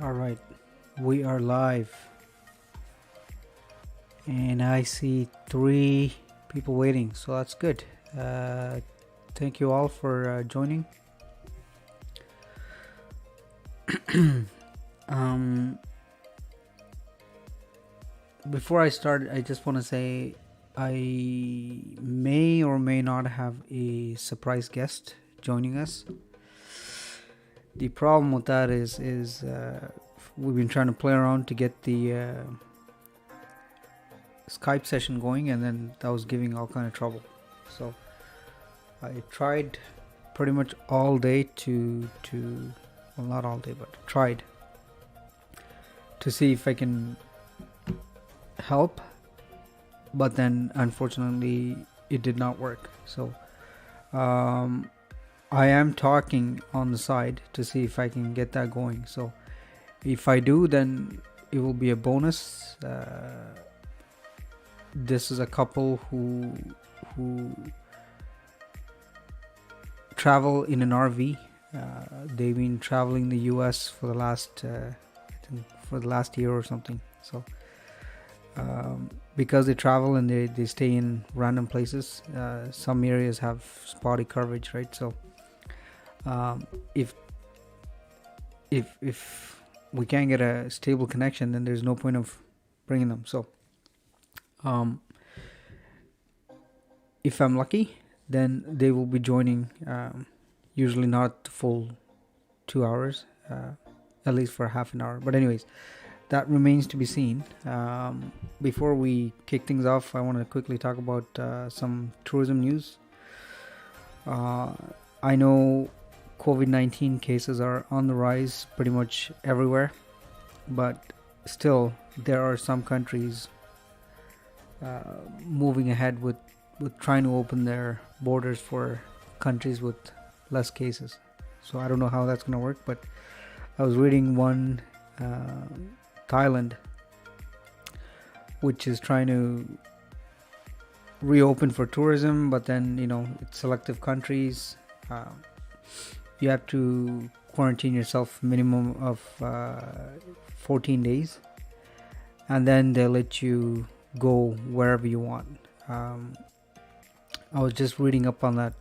All right, we are live, and I see 3 people waiting, so that's good. Thank you all for joining. um, Before I start, I just want to say I may or may not have a surprise guest joining us. The problem with that is we've been trying to play around to get the Skype session going, and then that was giving all kind of trouble. So I tried pretty much all day to well, not all day, but tried to see if I can help, but then unfortunately it did not work. So I am talking on the side to see if I can get that going. So if I do, then it will be a bonus. This is a couple who travel in an RV. They've been traveling the US for the last year or something. So because they travel and they stay in random places, some areas have spotty coverage, right? So if we can't get a stable connection, then there's no point of bringing them. So if I'm lucky, then they will be joining, usually not the full 2 hours, at least for half an hour. But anyways, that remains to be seen. Before we kick things off, I want to quickly talk about some tourism news. I know COVID-19 cases are on the rise pretty much everywhere, but still there are some countries moving ahead with trying to open their borders for countries with less cases. So I don't know how that's going to work, but I was reading one, Thailand, which is trying to reopen for tourism, but then it's selective countries. You have to quarantine yourself minimum of 14 days, and then they'll let you go wherever you want. I was just reading up on that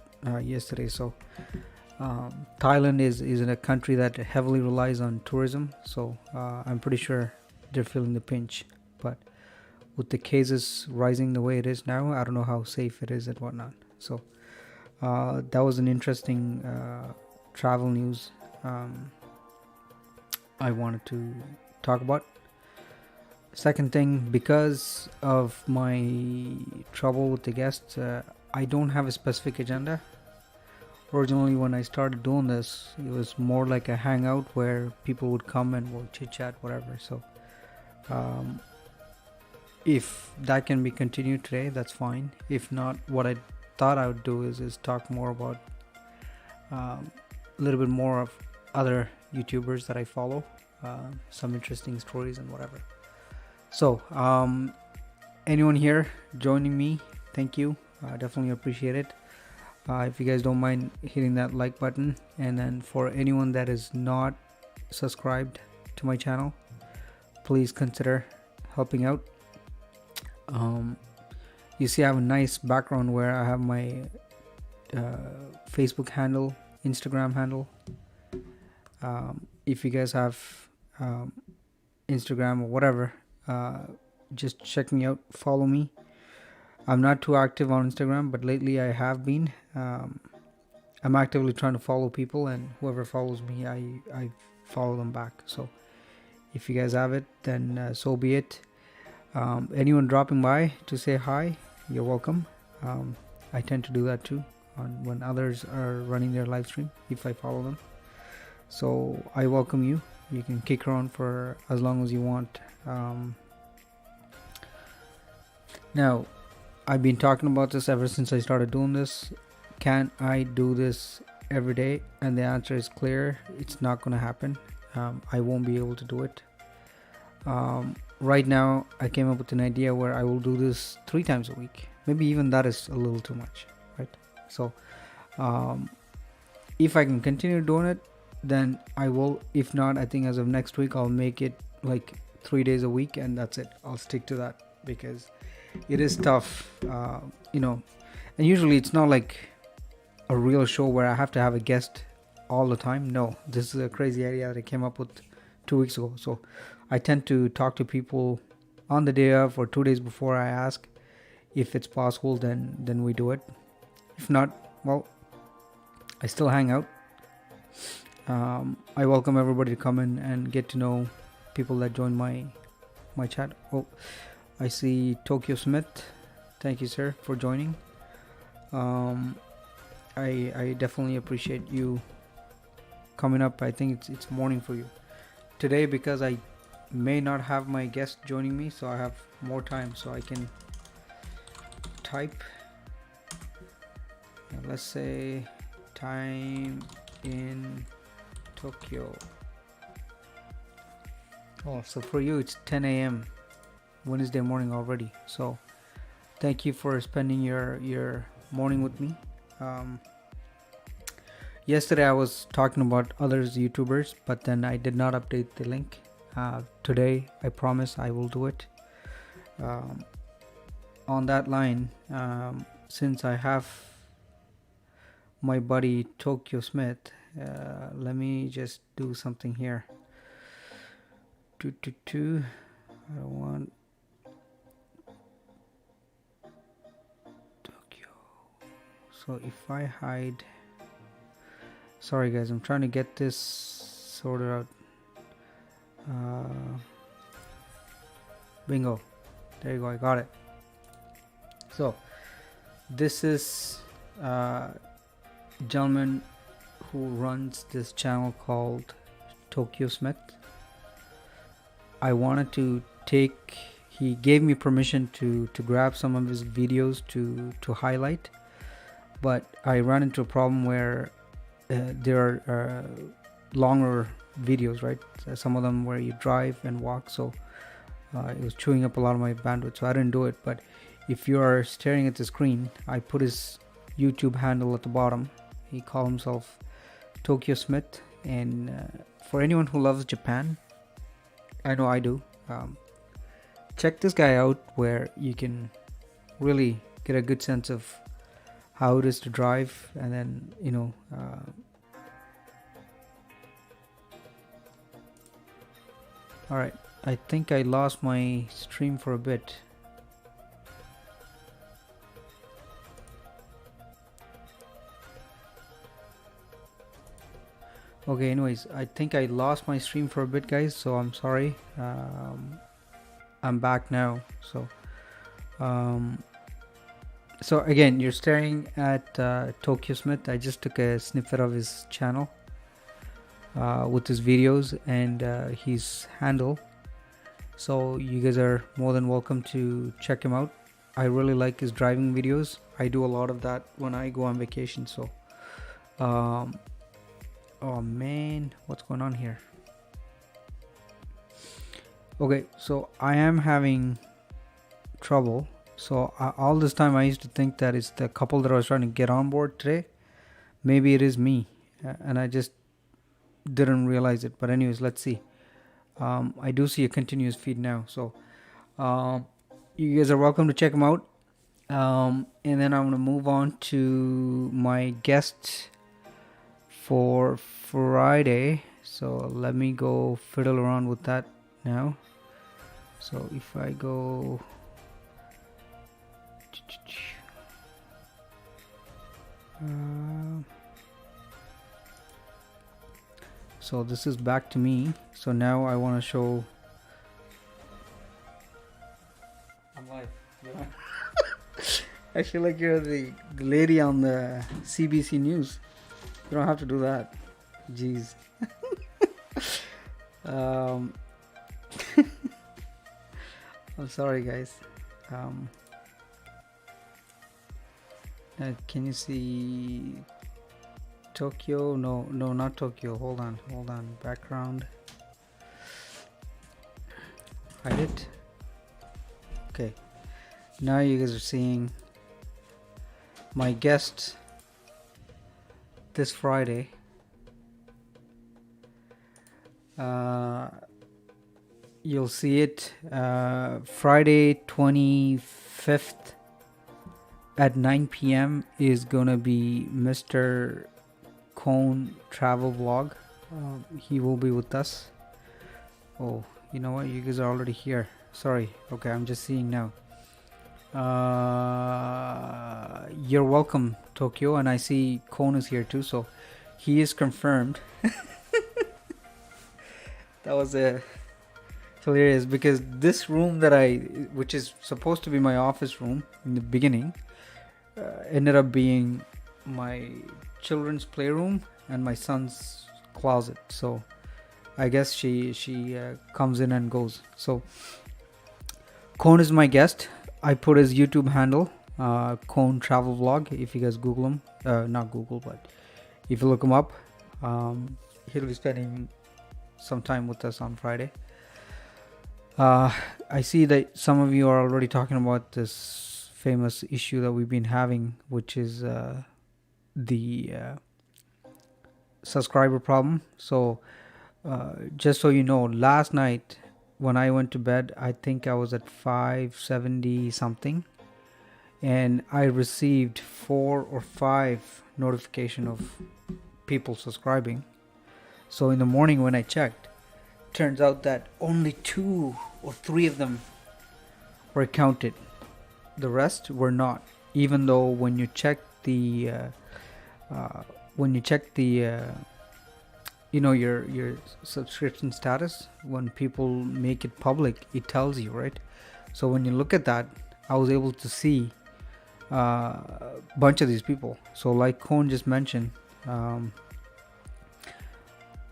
yesterday. So Thailand is in a country that heavily relies on tourism, so I'm pretty sure they're feeling the pinch. But with the cases rising the way it is now, I don't know how safe it is and whatnot. So that was an interesting travel news I wanted to talk about. Second thing, because of my trouble with the guests, I don't have a specific agenda. Originally, when I started doing this, it was more like a hangout where people would come and we'll chit chat, whatever. So if that can be continued today, that's fine. If not, what I thought I would do is talk more about a little bit more of other YouTubers that I follow, some interesting stories and whatever. So anyone here joining me, thank you. Definitely appreciate it. If you guys don't mind hitting that like button, and then for anyone that is not subscribed to my channel, please consider helping out. You see I have a nice background where I have my Facebook handle, Instagram handle. If you guys have Instagram or whatever, just check me out, follow me. I'm not too active on Instagram, but lately I have been. I'm actively trying to follow people, and whoever follows me, I follow them back. So if you guys have it, then so be it. Anyone dropping by to say hi, you're welcome. I tend to do that too when others are running their live stream, if I follow them. So I welcome you. You can kick around for as long as you want. Now, I've been talking about this ever since I started doing this. Can I do this every day? And the answer is clear. It's not going to happen. I won't be able to do it. Right now, I came up with an idea where I will do this 3 times a week. Maybe even that is a little too much, right? So if I can continue doing it, then I will. If not, I think as of next week I'll make it like 3 days a week, and that's it. I'll stick to that because it is tough, you know. And usually it's not like a real show where I have to have a guest all the time. No, this is a crazy idea that I came up with 2 weeks ago. So I tend to talk to people on the day of or 2 days before. I ask if it's possible, then we do it. If not, well, I still hang out. I welcome everybody to come in and get to know people that join my chat. Oh, I see Tokyo Smith. Thank you, sir, for joining. I definitely appreciate you coming up. I think it's morning for you today because I may not have my guest joining me, so I have more time, so I can type. Let's say time in Tokyo. Oh, so for you it's 10 a.m. Wednesday morning already. So thank you for spending your morning with me. Yesterday I was talking about others YouTubers, but then I did not update the link. Today I promise I will do it. On that line, since I have my buddy Tokyo Smith, let me just do something here. I don't want Tokyo. So if I hide, sorry guys, I'm trying to get this sorted out. Bingo, there you go, I got it. So this is gentleman who runs this channel called Tokyo Smith. I wanted to he gave me permission to grab some of his videos to highlight, but I ran into a problem where there are longer videos, right? Some of them where you drive and walk, so it was chewing up a lot of my bandwidth, so I didn't do it. But if you are staring at the screen, I put his YouTube handle at the bottom. He calls himself Tokyo Smith, and for anyone who loves Japan, I know I do, check this guy out, where you can really get a good sense of how it is to drive, and then, you know, alright, I think I lost my stream for a bit. Okay, anyways, I think I lost my stream for a bit, guys, so I'm sorry. I'm back now. So again, you're staring at Tokyo Smith. I just took a snippet of his channel with his videos and his handle, so you guys are more than welcome to check him out. I really like his driving videos. I do a lot of that when I go on vacation. So oh man, what's going on here? Okay, so I am having trouble. So all this time I used to think that it's the couple that I was trying to get on board today. Maybe it is me, and I just didn't realize it. But anyways, let's see. I do see a continuous feed now, so you guys are welcome to check them out. And then I'm gonna move on to my guest for Friday. So let me go fiddle around with that now. So if I go so this is back to me. So now I want to show I'm live. Yeah. I feel like you're the lady on the CBC News. You don't have to do that. Jeez. I'm sorry, guys. Can you see Tokyo? No, not Tokyo. Hold on. Background. Hide it. Okay. Now you guys are seeing my guest this Friday. Uh, you'll see it Friday 25th at 9 p.m. is gonna be Mr. Kone travel vlog. He will be with us. Oh, you know what? You guys are already here. Sorry. Okay, I'm just seeing now. You're welcome, Tokyo, and I see Kone is here too, so he is confirmed. That was hilarious because this room which is supposed to be my office room in the beginning, ended up being my children's playroom and my son's closet. So I guess she comes in and goes. So Kone is my guest. I put his YouTube handle, Kone Travel Vlog. If you guys Google him, not Google, but if you look him up, he'll be spending some time with us on Friday. I see that some of you are already talking about this famous issue that we've been having, which is the subscriber problem. So just so you know, last night when I went to bed, I think I was at 570 something, and I received 4 or 5 notification of people subscribing. So in the morning when I checked, turns out that only 2 or 3 of them were counted. The rest were not. Even though when you check the your subscription status, when people make it public, it tells you, right? So when you look at that, I was able to see a bunch of these people. So like Kone just mentioned,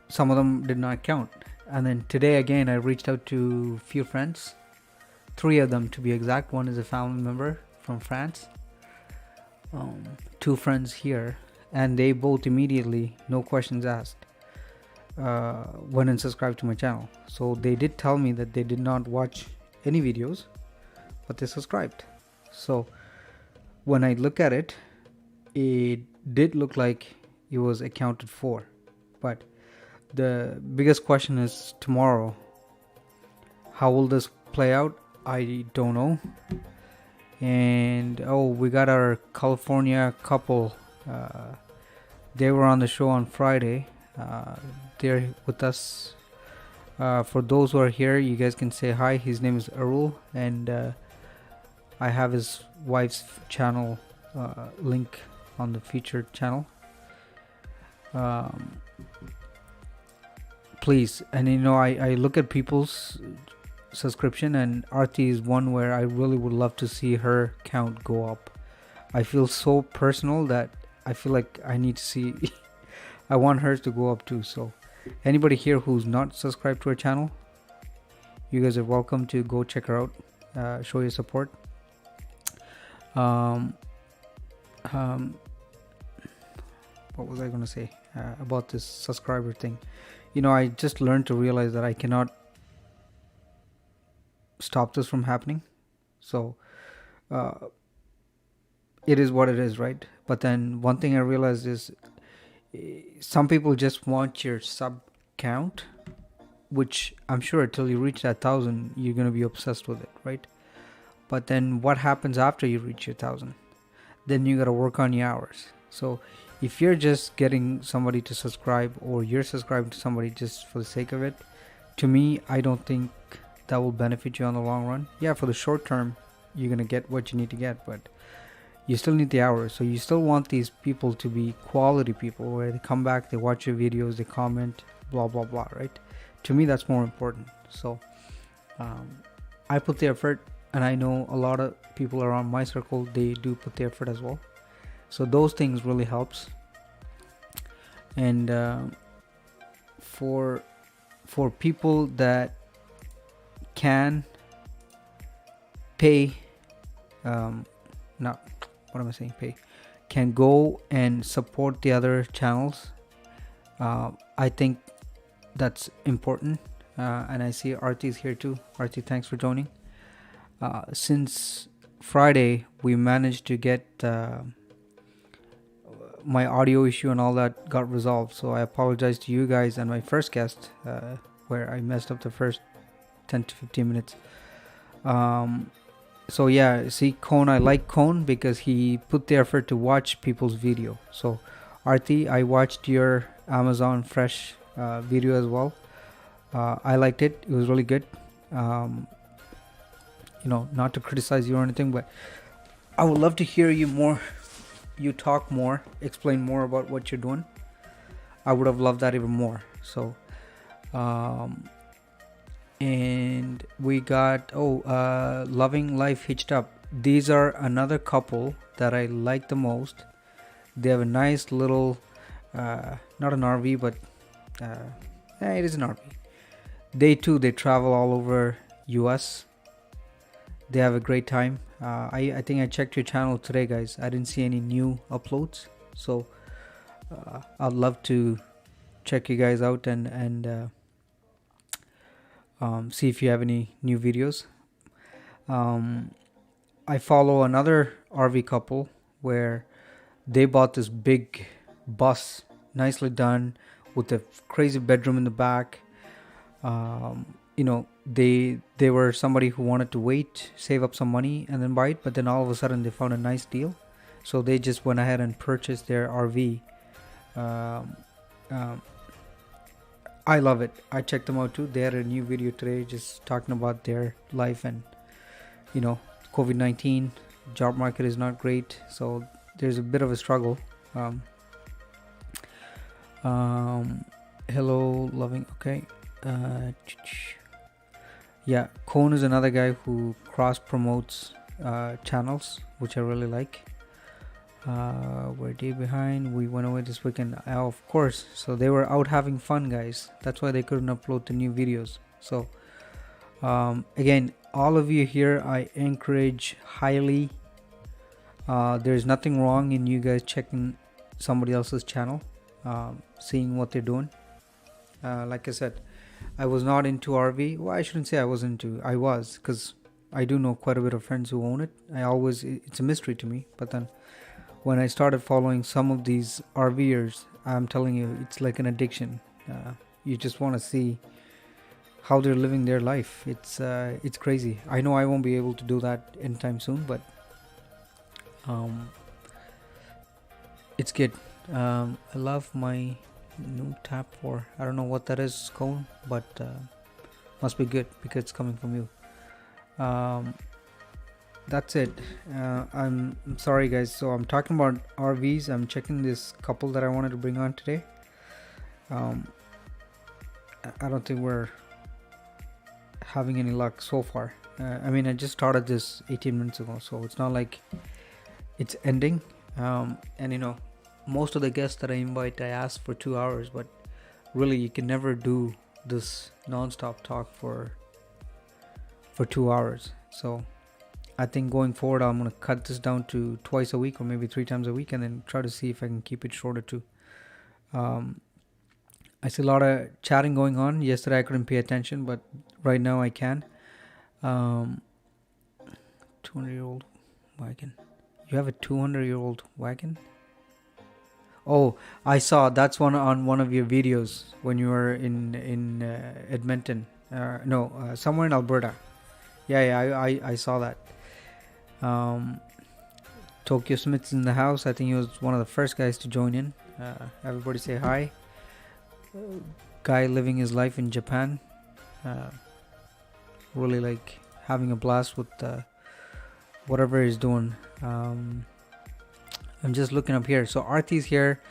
some of them did not count. And then today again, I reached out to a few friends, 3 of them to be exact. One is a family member from France, 2 friends here, and they both immediately, no questions asked, went and subscribed to my channel. So they did tell me that they did not watch any videos, but they subscribed. So when I look at it, it did look like it was accounted for. But the biggest question is tomorrow. How will this play out? I don't know. And we got our California couple. They were on the show on Friday. They're with us. For those who are here, you guys can say hi. His name is Arul, and I have his wife's channel link on the featured channel. Please, and I look at people's subscription, and Arthi is one where I really would love to see her count go up. I feel so personal that I feel like I need to see I want hers to go up too. So anybody here who's not subscribed to her channel, you guys are welcome to go check her out, show your support. What was I going to say about this subscriber thing? I just learned to realize that I cannot stop this from happening. So it is what it is, right? But then one thing I realized is some people just want your sub count, which I'm sure until you reach that 1,000 you're going to be obsessed with it, right? But then what happens after you reach your 1,000? Then you got to work on your hours. So if you're just getting somebody to subscribe, or you're subscribing to somebody just for the sake of it, to me, I don't think that will benefit you on the long run. Yeah, for the short term, you're going to get what you need to get, but you still need the hours. So you still want these people to be quality people, where they come back, they watch your videos, they comment, blah, blah, blah, right? To me, that's more important. So I put the effort, and I know a lot of people around my circle, they do put the effort as well. So those things really helps. And for people that can pay, can go and support the other channels, I think that's important. And I see Arthi is here too. Arthi, thanks for joining. Since Friday, we managed to get my audio issue and all that got resolved. So I apologize to you guys and my first guest, where I messed up the first 10 to 15 minutes. So yeah, see, Kone, I like Kone because he put the effort to watch people's video. So Arthi, I watched your Amazon Fresh video as well. I liked it. It was really good. Not to criticize you or anything, but I would love to hear you more. You talk more, explain more about what you're doing. I would have loved that even more. So, and we got Loving Life Hitched Up. These are another couple that I like the most. They have a nice little, not an RV, but it is an RV. They travel all over US. They have a great time. I think I checked your channel today, guys. I didn't see any new uploads, so I'd love to check you guys out and see if you have any new videos. I follow another RV couple where they bought this big bus, nicely done, with a crazy bedroom in the back. They were somebody who wanted to wait, save up some money, and then buy it. But then all of a sudden they found a nice deal, so they just went ahead and purchased their RV. I love it. I checked them out too. They had a new video today, just talking about their life and COVID-19. Job market is not great, so there's a bit of a struggle. Hello, loving. Okay. Yeah, Kone is another guy who cross promotes channels, which I really like. We're day behind. We went away this weekend. Of course. So they were out having fun, guys. That's why they couldn't upload the new videos. So again, all of you here, I encourage highly. There's nothing wrong in you guys checking somebody else's channel, seeing what they're doing. Like I said, I was not into RV. Well, I shouldn't say I was, because I do know quite a bit of friends who own it. It's a mystery to me. But then when I started following some of these RVers, I'm telling you, it's like an addiction. You just want to see how they're living their life. It's crazy. I know I won't be able to do that anytime soon, but it's good. I love my new tab for, I don't know what that is, Kone, but must be good because it's coming from you. That's it. I'm sorry, guys. So I'm talking about RVs. I'm checking this couple that I wanted to bring on today. I don't think we're having any luck so far. I just started this 18 minutes ago, so it's not like it's ending. And most of the guests that I invite, I ask for 2 hours, but really you can never do this non-stop talk for 2 hours. So I think going forward, I'm going to cut this down to twice a week or maybe 3 times a week, and then try to see if I can keep it shorter too. I see a lot of chatting going on. Yesterday I couldn't pay attention, but right now I can. 200-year-old wagon. You have a 200-year-old wagon? Oh, I saw that's on one of your videos when you were in Edmonton. Somewhere in Alberta. Yeah, I saw that. Tokyo Smith's in the house. I think he was one of the first guys to join in. Everybody say hi. Guy living his life in Japan. Really like having a blast with whatever he's doing. I'm just looking up here. So Arthi's here,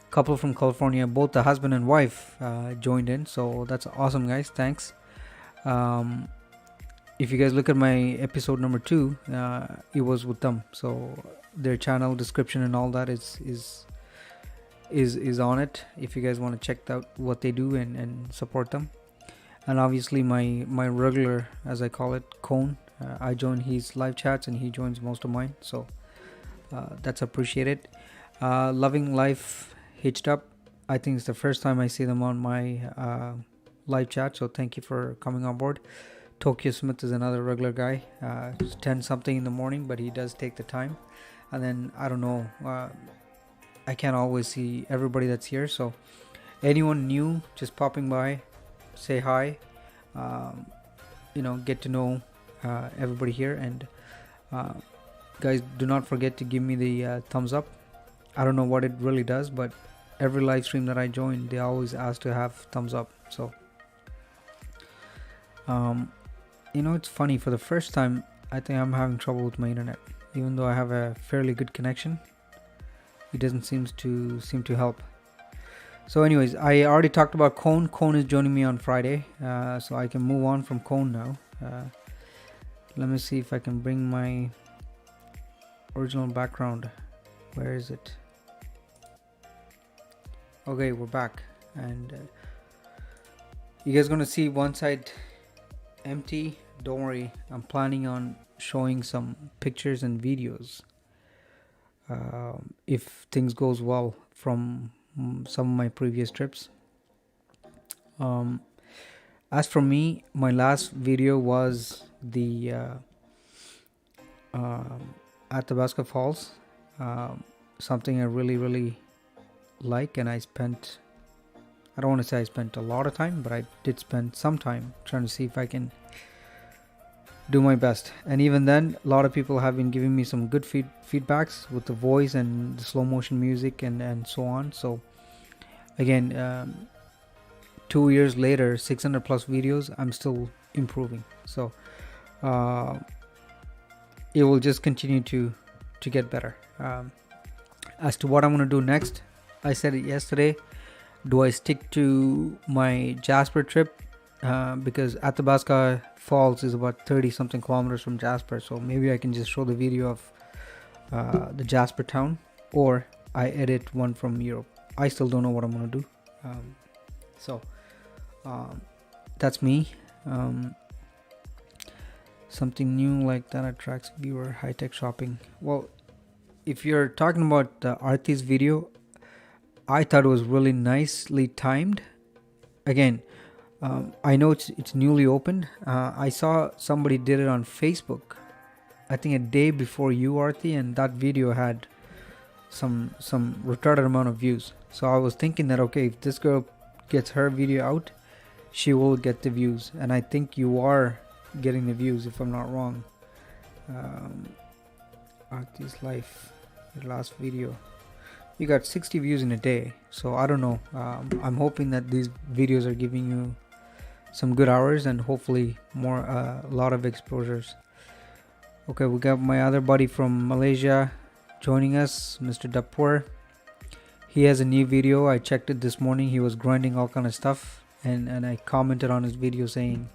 couple from California, both the husband and wife joined in. So that's awesome, guys. Thanks. If you guys look at my episode number 2, it was with them. So their channel description and all that is on it. If you guys want to check out what they do and support them. And obviously my regular, as I call it, Kone. I join his live chats and he joins most of mine. So that's appreciated. Loving Life Hitched Up. I think it's the first time I see them on my live chat. So thank you for coming on board. Tokyo Smith is another regular guy. It's 10 something in the morning, but he does take the time. And then I don't know. I can't always see everybody that's here. So anyone new just popping by, say hi, get to know everybody here. And uh, guys, do not forget to give me the thumbs up. I don't know what it really does, but every live stream that I join, they always ask to have thumbs up. So it's funny, for the first time I think I'm having trouble with my internet. Even though I have a fairly good connection, it doesn't seem to help. So anyways, I already talked about Kone. Kone is joining me on Friday, so I can move on from Kone now. Let me see if I can bring my original background. Where is it? Okay, we're back, and you guys gonna see one side empty. Don't worry, I'm planning on showing some pictures and videos if things goes well from some of my previous trips. As for me, my last video was the Athabasca Falls, something I really like, and I don't want to say I spent a lot of time, but I did spend some time trying to see if I can do my best. And even then, a lot of people have been giving me some good feedbacks with the voice and the slow motion music and so on. So again, 2 years later, 600 plus videos, I'm still improving. So it will just continue to get better. As to what I'm going to do next, I said it yesterday. Do I stick to my Jasper trip? Because Athabasca Falls is about 30 something kilometers from Jasper, so maybe I can just show the video of the Jasper town, or I edit one from Europe. I still don't know what I'm gonna do. So that's me. Something new like that attracts viewer. High-tech shopping. Well, if you're talking about Arthi's video, I thought it was really nicely timed. Again, I know it's newly opened. I saw somebody did it on Facebook, I think a day before you, Arthi, and that video had some retarded amount of views. So I was thinking that, okay, if this girl gets her video out, she will get the views, and I think you are getting the views, if I'm not wrong. Arthi's life, your last video, you got 60 views in a day. So I don't know. I'm hoping that these videos are giving you some good hours and hopefully more a lot of exposures. Okay, we got my other buddy from Malaysia joining us, Mr. Dapur. He has a new video. I checked it this morning. He was grinding all kind of stuff, and I commented on his video saying,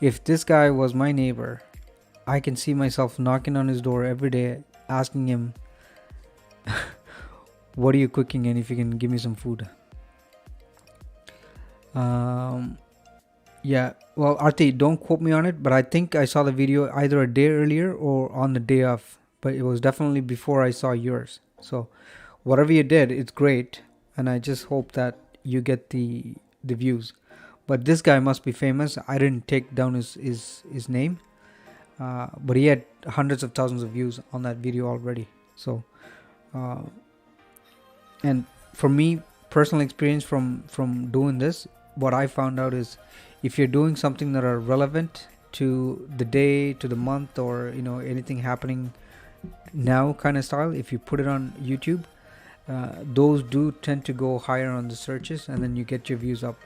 if this guy was my neighbor, I can see myself knocking on his door every day asking him what are you cooking, and if you can give me some food. Yeah, well, Arthi, don't quote me on it, but I think I saw the video either a day earlier or on the day of, but it was definitely before I saw yours. So whatever you did, it's great, and I just hope that you get the views. But this guy must be famous. I didn't take down his name, but he had hundreds of thousands of views on that video already. So and for me, personal experience from doing this, what I found out is, if you're doing something that are relevant to the day, to the month, or anything happening now kind of style, if you put it on YouTube, those do tend to go higher on the searches, and then you get your views up.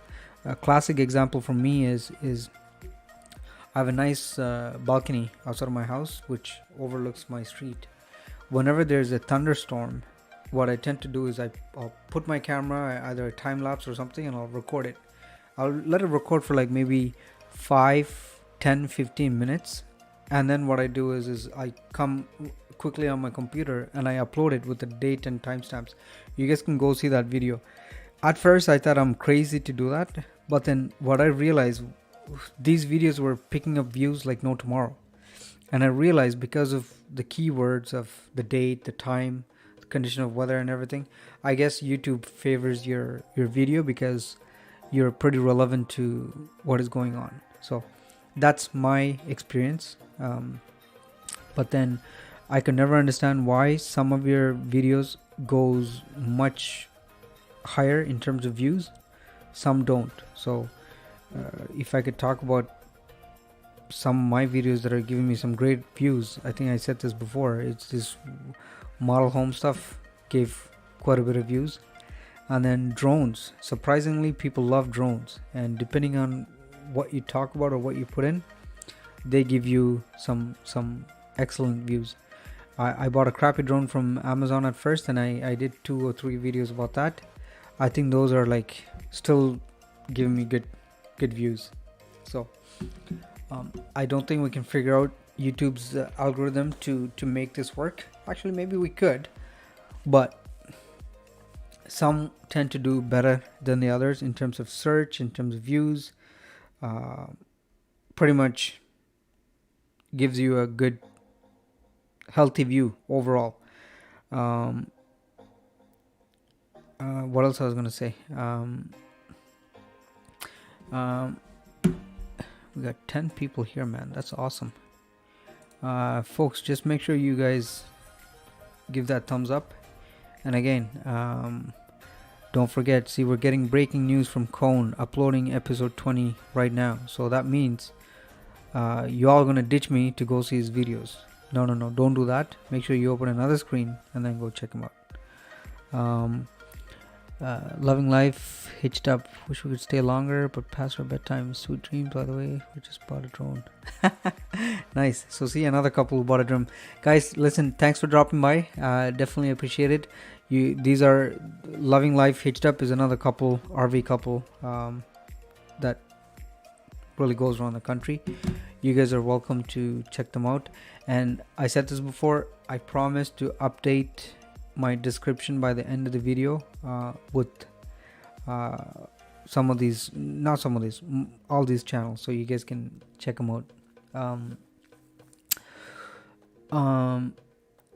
A classic example for me is I have a nice balcony outside of my house which overlooks my street. Whenever there's a thunderstorm, what I tend to do is I'll put my camera, either a time lapse or something, and I'll record it. I'll let it record for like maybe 5, 10, 15 minutes, and then what I do is I come quickly on my computer and I upload it with the date and timestamps. You guys can go see that video. At first I thought I'm crazy to do that, but then what I realized, these videos were picking up views like no tomorrow. And I realized because of the keywords of the date, the time, the condition of weather and everything, I guess YouTube favors your video because you're pretty relevant to what is going on. So that's my experience. But then I could never understand why some of your videos goes much higher in terms of views, some don't. So if I could talk about some of my videos that are giving me some great views, I think I said this before, it's this model home stuff gave quite a bit of views. And then drones, surprisingly people love drones, and depending on what you talk about or what you put in, they give you some excellent views. I bought a crappy drone from Amazon at first, and I did 2 or 3 videos about that. I think those are like still giving me good views. So I don't think we can figure out YouTube's algorithm to make this work. Actually, maybe we could, but some tend to do better than the others in terms of search, in terms of views. Pretty much gives you a good healthy view overall. What else I was gonna say? We got 10 people here, man. That's awesome. Folks, just make sure you guys give that thumbs up. And again, don't forget, see, we're getting breaking news from Kone, uploading episode 20 right now. So that means you all gonna ditch me to go see his videos. No, don't do that. Make sure you open another screen and then go check him out. Loving life, hitched up. Wish we could stay longer, but past our bedtime. Sweet dreams, by the way. We just bought a drone. Nice. So see, another couple who bought a drone. Guys, listen, thanks for dropping by. Definitely appreciate it. These are Loving Life, Hitched Up is another couple, RV couple, that really goes around the country. You guys are welcome to check them out. And I said this before, I promise to update my description by the end of the video with all these channels, so you guys can check them out.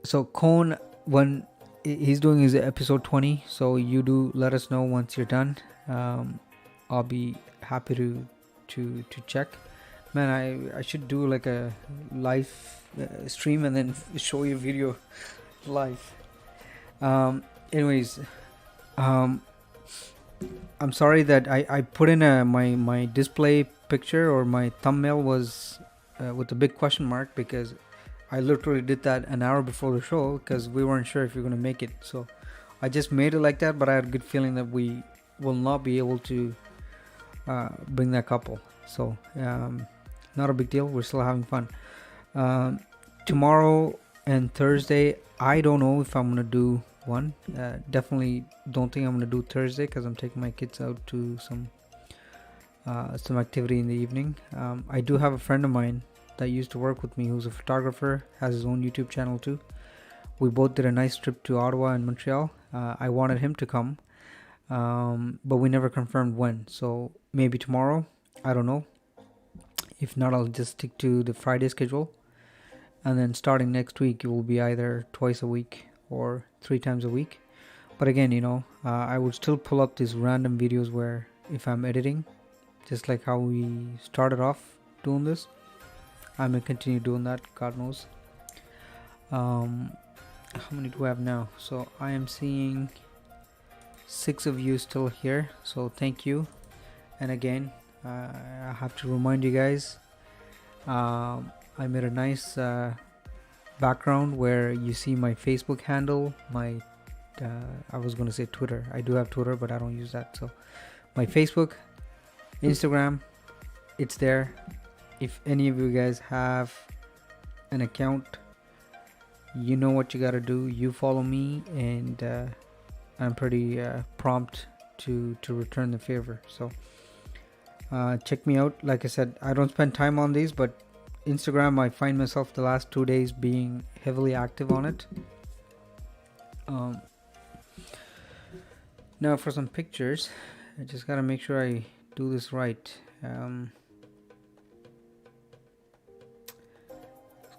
So Kone, when he's doing his episode 20, so you do let us know once you're done. I'll be happy to check. Man, I should do like a live stream and then show you video live. Anyways, I'm sorry that I put in my display picture, or my thumbnail was with a big question mark, because I literally did that an hour before the show because we weren't sure if you're gonna make it. So I just made it like that, but I had a good feeling that we will not be able to bring that couple. So not a big deal, we're still having fun. Tomorrow and Thursday, I don't know if I'm gonna do one. Definitely don't think I'm gonna do Thursday because I'm taking my kids out to some activity in the evening. I do have a friend of mine that used to work with me who's a photographer, has his own YouTube channel too. We both did a nice trip to Ottawa and Montreal. I wanted him to come, but we never confirmed when. So maybe tomorrow, I don't know. If not, I'll just stick to the Friday schedule. And then starting next week, it will be either twice a week or 3 times a week. But again, I would still pull up these random videos where if I'm editing, just like how we started off doing this, I'm gonna continue doing that, God knows. How many do I have now? So I am seeing 6 of you still here, so thank you. And again, I have to remind you guys, I made a nice background where you see my Facebook handle, my I was going to say Twitter. I do have Twitter, but I don't use that. So my Facebook, Instagram, it's there. If any of you guys have an account, you know what you got to do. You follow me, and I'm pretty prompt to return the favor. So check me out. Like I said, I don't spend time on these, but Instagram, I find myself the last 2 days being heavily active on it. Now for some pictures, I just gotta make sure I do this right. I'm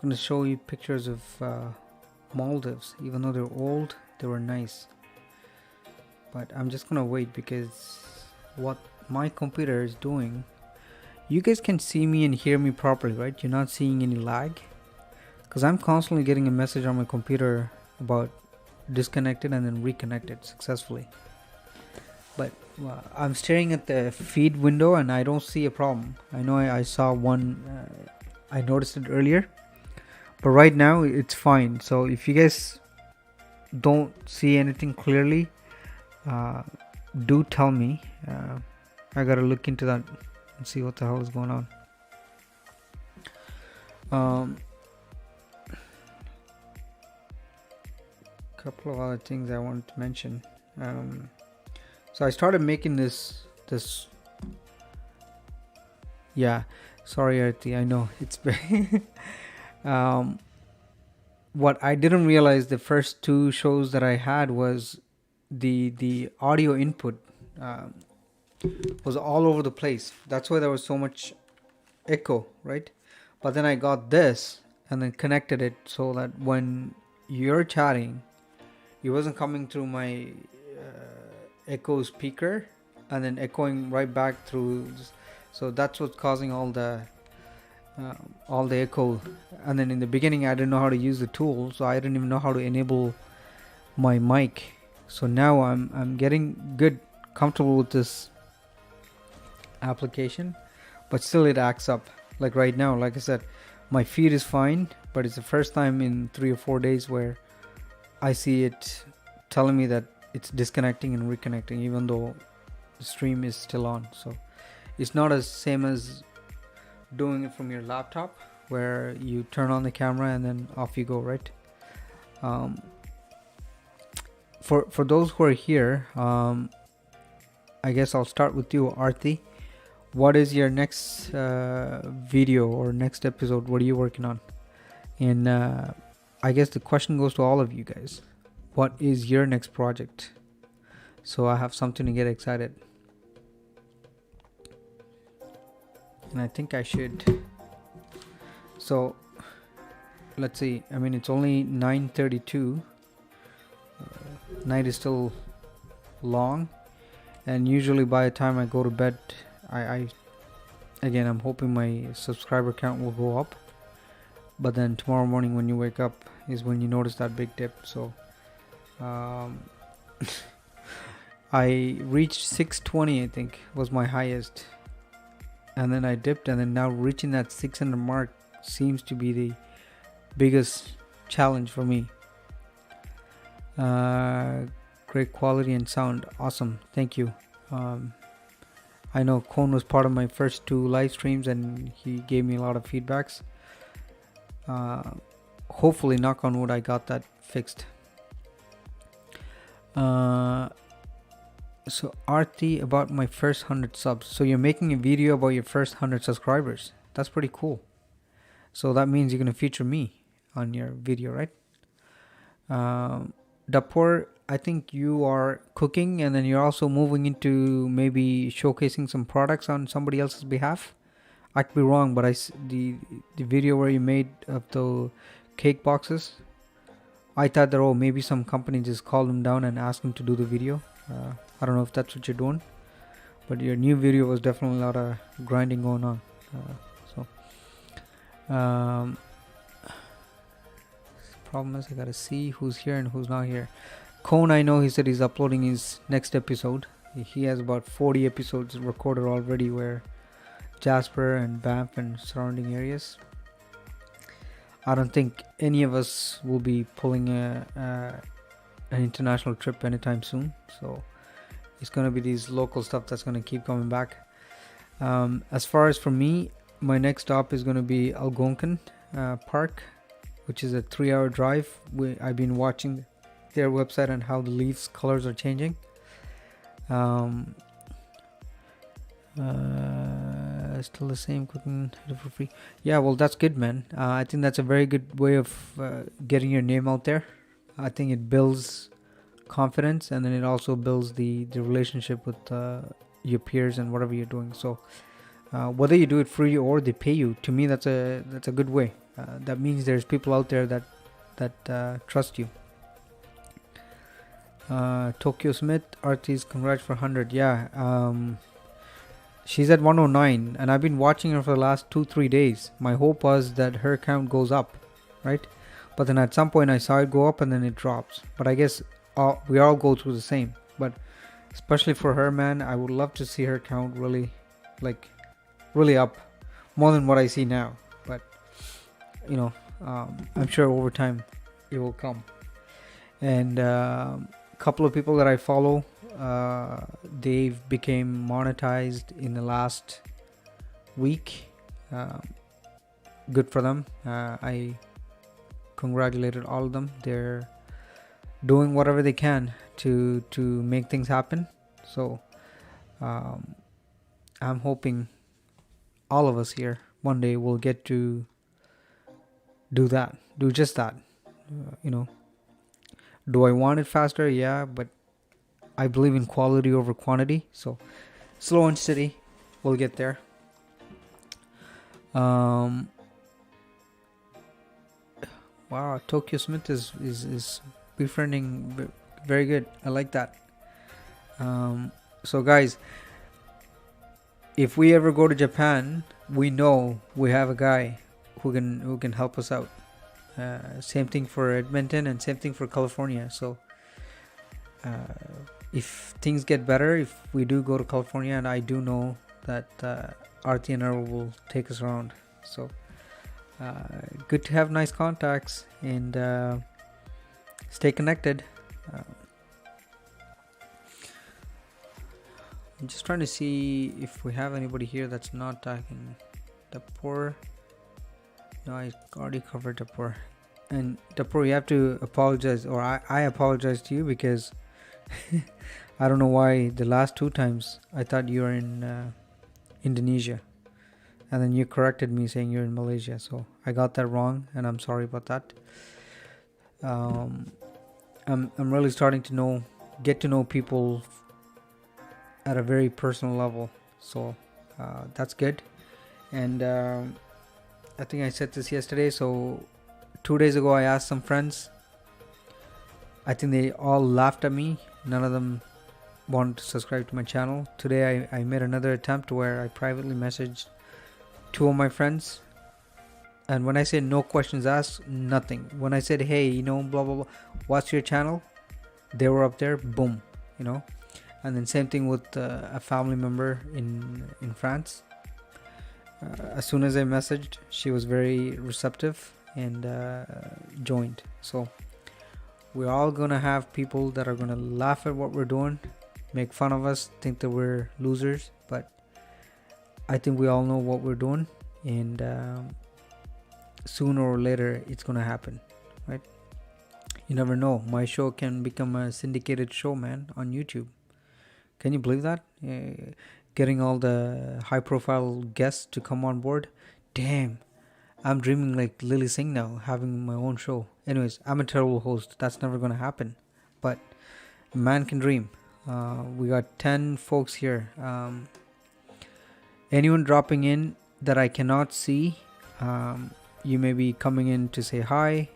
gonna show you pictures of Maldives. Even though they're old, they were nice. But I'm just gonna wait because what my computer is doing, you guys can see me and hear me properly, right? You're not seeing any lag, because I'm constantly getting a message on my computer about disconnected and then reconnected successfully. but I'm staring at the feed window and I don't see a problem. I know I saw one, I noticed it earlier, but right now it's fine. So if you guys don't see anything clearly, do tell me. I gotta look into that and see what the hell is going on. Couple of other things I wanted to mention. So I started making this. Yeah, sorry, Arthi. I know it's. What I didn't realize the first two shows that I had was the audio input was all over the place. That's why there was so much echo, right? But then I got this and then connected it so that when you're chatting, it wasn't coming through my echo speaker and then echoing right back through. So that's what's causing all the echo. And then in the beginning I didn't know how to use the tool, so I didn't even know how to enable my mic. So now I'm getting comfortable with this application, but still it acts up. Like right now, like I said, my feed is fine, but it's the first time in 3 or 4 days where I see it telling me that it's disconnecting and reconnecting even though the stream is still on. So it's not as same as doing it from your laptop where you turn on the camera and then off you go, right? For those who are here, I guess I'll start with you, Arthi. What is your next video or next episode? What are you working on? And I guess the question goes to all of you guys. What is your next project? So I have something to get excited. And I think I should. So let's see. I mean, it's only 9:32. Night is still long, and usually by the time I go to bed, I'm hoping my subscriber count will go up. But then tomorrow morning when you wake up is when you notice that big dip. So I reached 620, I think was my highest, and then I dipped, and then now reaching that 600 mark seems to be the biggest challenge for me. Great quality and sound, awesome, thank you. I know Kone was part of my first 2 live streams and he gave me a lot of feedbacks. Hopefully, knock on wood, I got that fixed. So Arthi, about my first 100 subs. So you're making a video about your first 100 subscribers. That's pretty cool. So that means you're going to feature me on your video, right? Dapur, I think you are cooking and then you're also moving into maybe showcasing some products on somebody else's behalf. I could be wrong, but the video where you made of the cake boxes, I thought that maybe some company just called them down and asked them to do the video. I don't know if that's what you're doing, but your new video was definitely a lot of grinding going on. Problem is I gotta see who's here and who's not here. Kone, I know he said he's uploading his next episode. He has about 40 episodes recorded already where Jasper and Banff and surrounding areas. I don't think any of us will be pulling an international trip anytime soon, so it's going to be these local stuff that's going to keep coming back. As far as for me, my next stop is going to be Algonquin Park, which is a 3-hour drive. I've been watching their website and how the leaves colors are changing. Still the same, cooking for free. Yeah, well, that's good, man. I think that's a very good way of getting your name out there. I think it builds confidence, and then it also builds the relationship with your peers and whatever you're doing. So whether you do it free or they pay you, to me that's a good way. That means there's people out there that trust you. Tokyo Smith, Arthi's congrats for 100. Yeah, she's at 109 and I've been watching her for the last 2-3 days. My hope was that her count goes up, right? But then at some point I saw it go up and then it drops. But I guess we all go through the same. But especially for her, man. I would love to see her count really, like, really up, more than what I see now. But you know, I'm sure over time it will come. And a couple of people that I follow, they've became monetized in the last week. Good for them. I congratulated all of them. They're doing whatever they can to make things happen. So I'm hoping all of us here one day will get to do just that. Do I want it faster? Yeah, but I believe in quality over quantity. So slow and steady, we'll get there. Wow, Tokyo Smith is befriending. Very good. I like that. So guys, if we ever go to Japan, we know we have a guy who can help us out. Same thing for Edmonton and same thing for California. So if things get better, if we do go to California, and I do know that Arthi and Errol will take us around. So good to have nice contacts and stay connected. I'm just trying to see if we have anybody here that's not talking. Dapur. No, I already covered Dapur. And Dapur, you have to apologize, or I apologize to you, because I don't know why the last 2 times I thought you were in Indonesia, and then you corrected me saying you're in Malaysia. So I got that wrong, and I'm sorry about that. I'm really starting to get to know people at a very personal level. So that's good. And I think I said this yesterday. So 2 days ago, I asked some friends. I think they all laughed at me. None of them wanted to subscribe to my channel. Today I made another attempt where I privately messaged 2 of my friends. And when I said no questions asked, nothing. When I said, hey, blah, blah, blah, what's your channel? They were up there, boom, And then same thing with a family member in France. As soon as I messaged, she was very receptive and joined. So we're all gonna have people that are gonna laugh at what we're doing, make fun of us, think that we're losers, but I think we all know what we're doing, and sooner or later it's gonna happen, right? You never know. My show can become a syndicated show, man, on YouTube. Can you believe that? Getting all the high profile guests to come on board. Damn, I'm dreaming like Lily Singh now, having my own show. Anyways, I'm a terrible host. That's never gonna happen, but a man can dream. We got 10 folks here. Anyone dropping in that I cannot see, you may be coming in to say hi,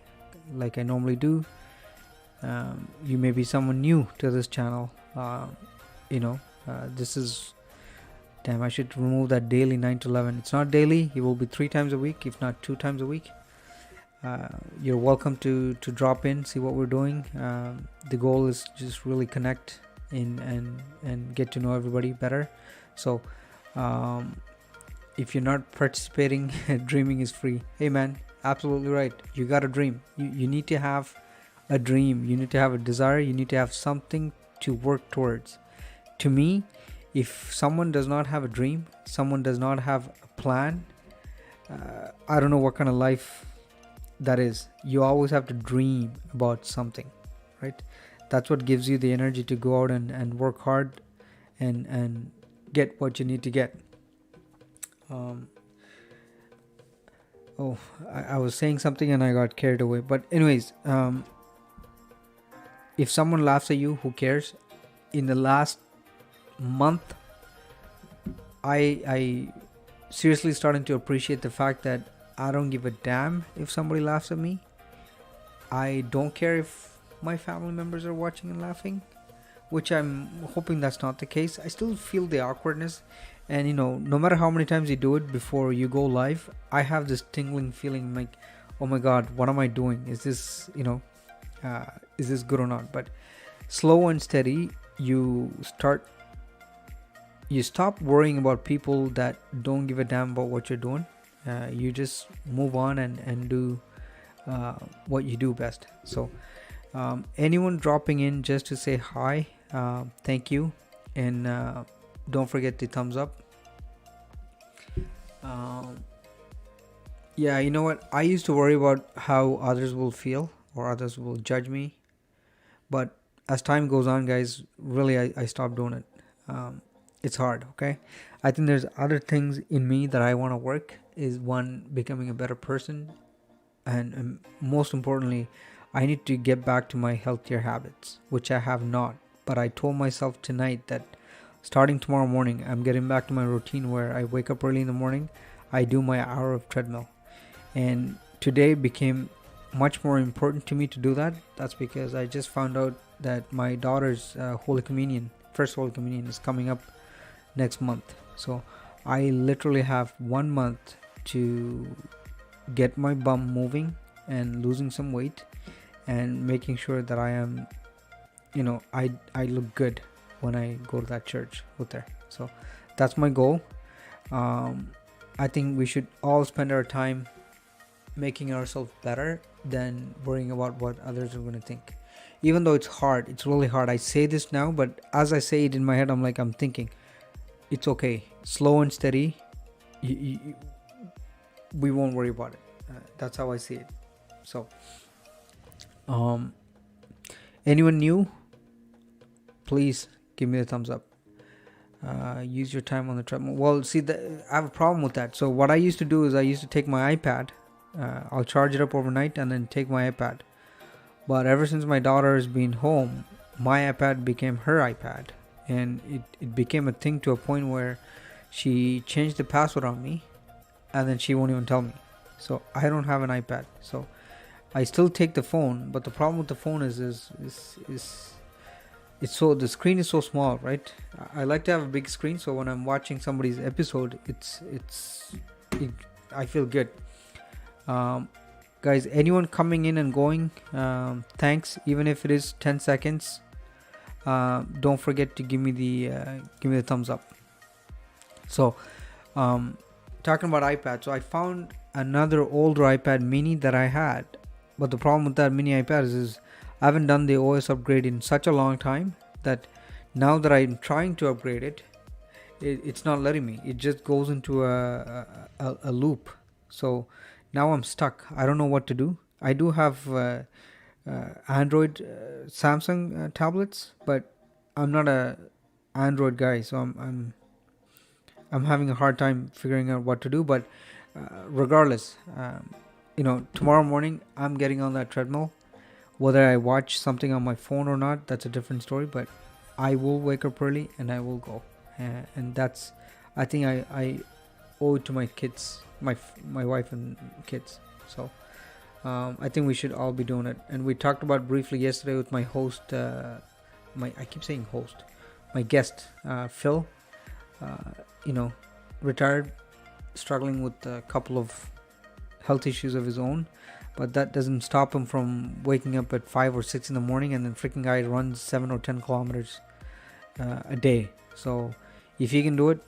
like I normally do. You may be someone new to this channel. This is, damn, I should remove that daily 9 to 11. It's not daily. It will be 3 times a week, if not 2 times a week. You're welcome to drop in, see what we're doing. The goal is just really connect and get to know everybody better. So if you're not participating, dreaming is free. Hey man, absolutely right. You got a dream. You need to have a dream. You need to have a desire. You need to have something to work towards. To me, if someone does not have a dream, someone does not have a plan, I don't know what kind of life that is. You always have to dream about something, right? That's what gives you the energy to go out and work hard and get what you need to get. I was saying something and I got carried away. But anyways, if someone laughs at you, who cares? In the last month, I seriously starting to appreciate the fact that I don't give a damn if somebody laughs at me. I don't care if my family members are watching and laughing, which I'm hoping that's not the case. I still feel the awkwardness, and no matter how many times you do it before you go live, I have this tingling feeling like, oh my god, what am I doing? Is this is this good or not? But slow and steady, you stop worrying about people that don't give a damn about what you're doing. You just move on and do what you do best. So anyone dropping in just to say hi, thank you, and don't forget the thumbs up. Yeah, you know what, I used to worry about how others will feel or others will judge me, but as time goes on, guys, really I stopped doing it. It's hard, okay? I think there's other things in me that I want to work, is one, becoming a better person, and most importantly, I need to get back to my healthier habits, which I have not. But I told myself tonight that starting tomorrow morning, I'm getting back to my routine where I wake up early in the morning, I do my hour of treadmill. And today became much more important to me to do that. That's because I just found out that my daughter's first Holy Communion is coming up next month. So I literally have 1 month to get my bum moving and losing some weight and making sure that I am, I look good when I go to that church with her. So that's my goal. I think we should all spend our time making ourselves better than worrying about what others are going to think. Even though it's hard, it's really hard. I say this now, but as I say it in my head, I'm thinking, it's okay. Slow and steady. We won't worry about it. That's how I see it. So, anyone new, please give me a thumbs up. Use your time on the treadmill. Well, see, I have a problem with that. So what I used to do is I used to take my iPad. I'll charge it up overnight and then take my iPad. But ever since my daughter has been home, my iPad became her iPad. And it became a thing to a point where she changed the password on me and then she won't even tell me. So I don't have an iPad. So I still take the phone, but the problem with the phone is it's so, the screen is so small, right? I like to have a big screen, so when I'm watching somebody's episode, I feel good. Guys, anyone coming in and going, thanks, even if it is 10 seconds. Don't forget to give me the thumbs up. So talking about iPad, so I found another older iPad mini that I had, but the problem with that mini iPad is I haven't done the OS upgrade in such a long time that now that I'm trying to upgrade it's not letting me. It just goes into a loop. So now I'm stuck. I don't know what to do. I do have Android Samsung tablets, but I'm not a Android guy, so I'm having a hard time figuring out what to do. But regardless, tomorrow morning I'm getting on that treadmill. Whether I watch something on my phone or not, that's a different story, but I will wake up early and I will go. And that's, I think I owe it to my kids, my wife and kids. So I think we should all be doing it. And we talked about briefly yesterday with my host, I keep saying host, my guest, Phil, retired, struggling with a couple of health issues of his own. But that doesn't stop him from waking up at 5 or 6 in the morning, and then freaking guy runs 7 or 10 kilometers a day. So if he can do it,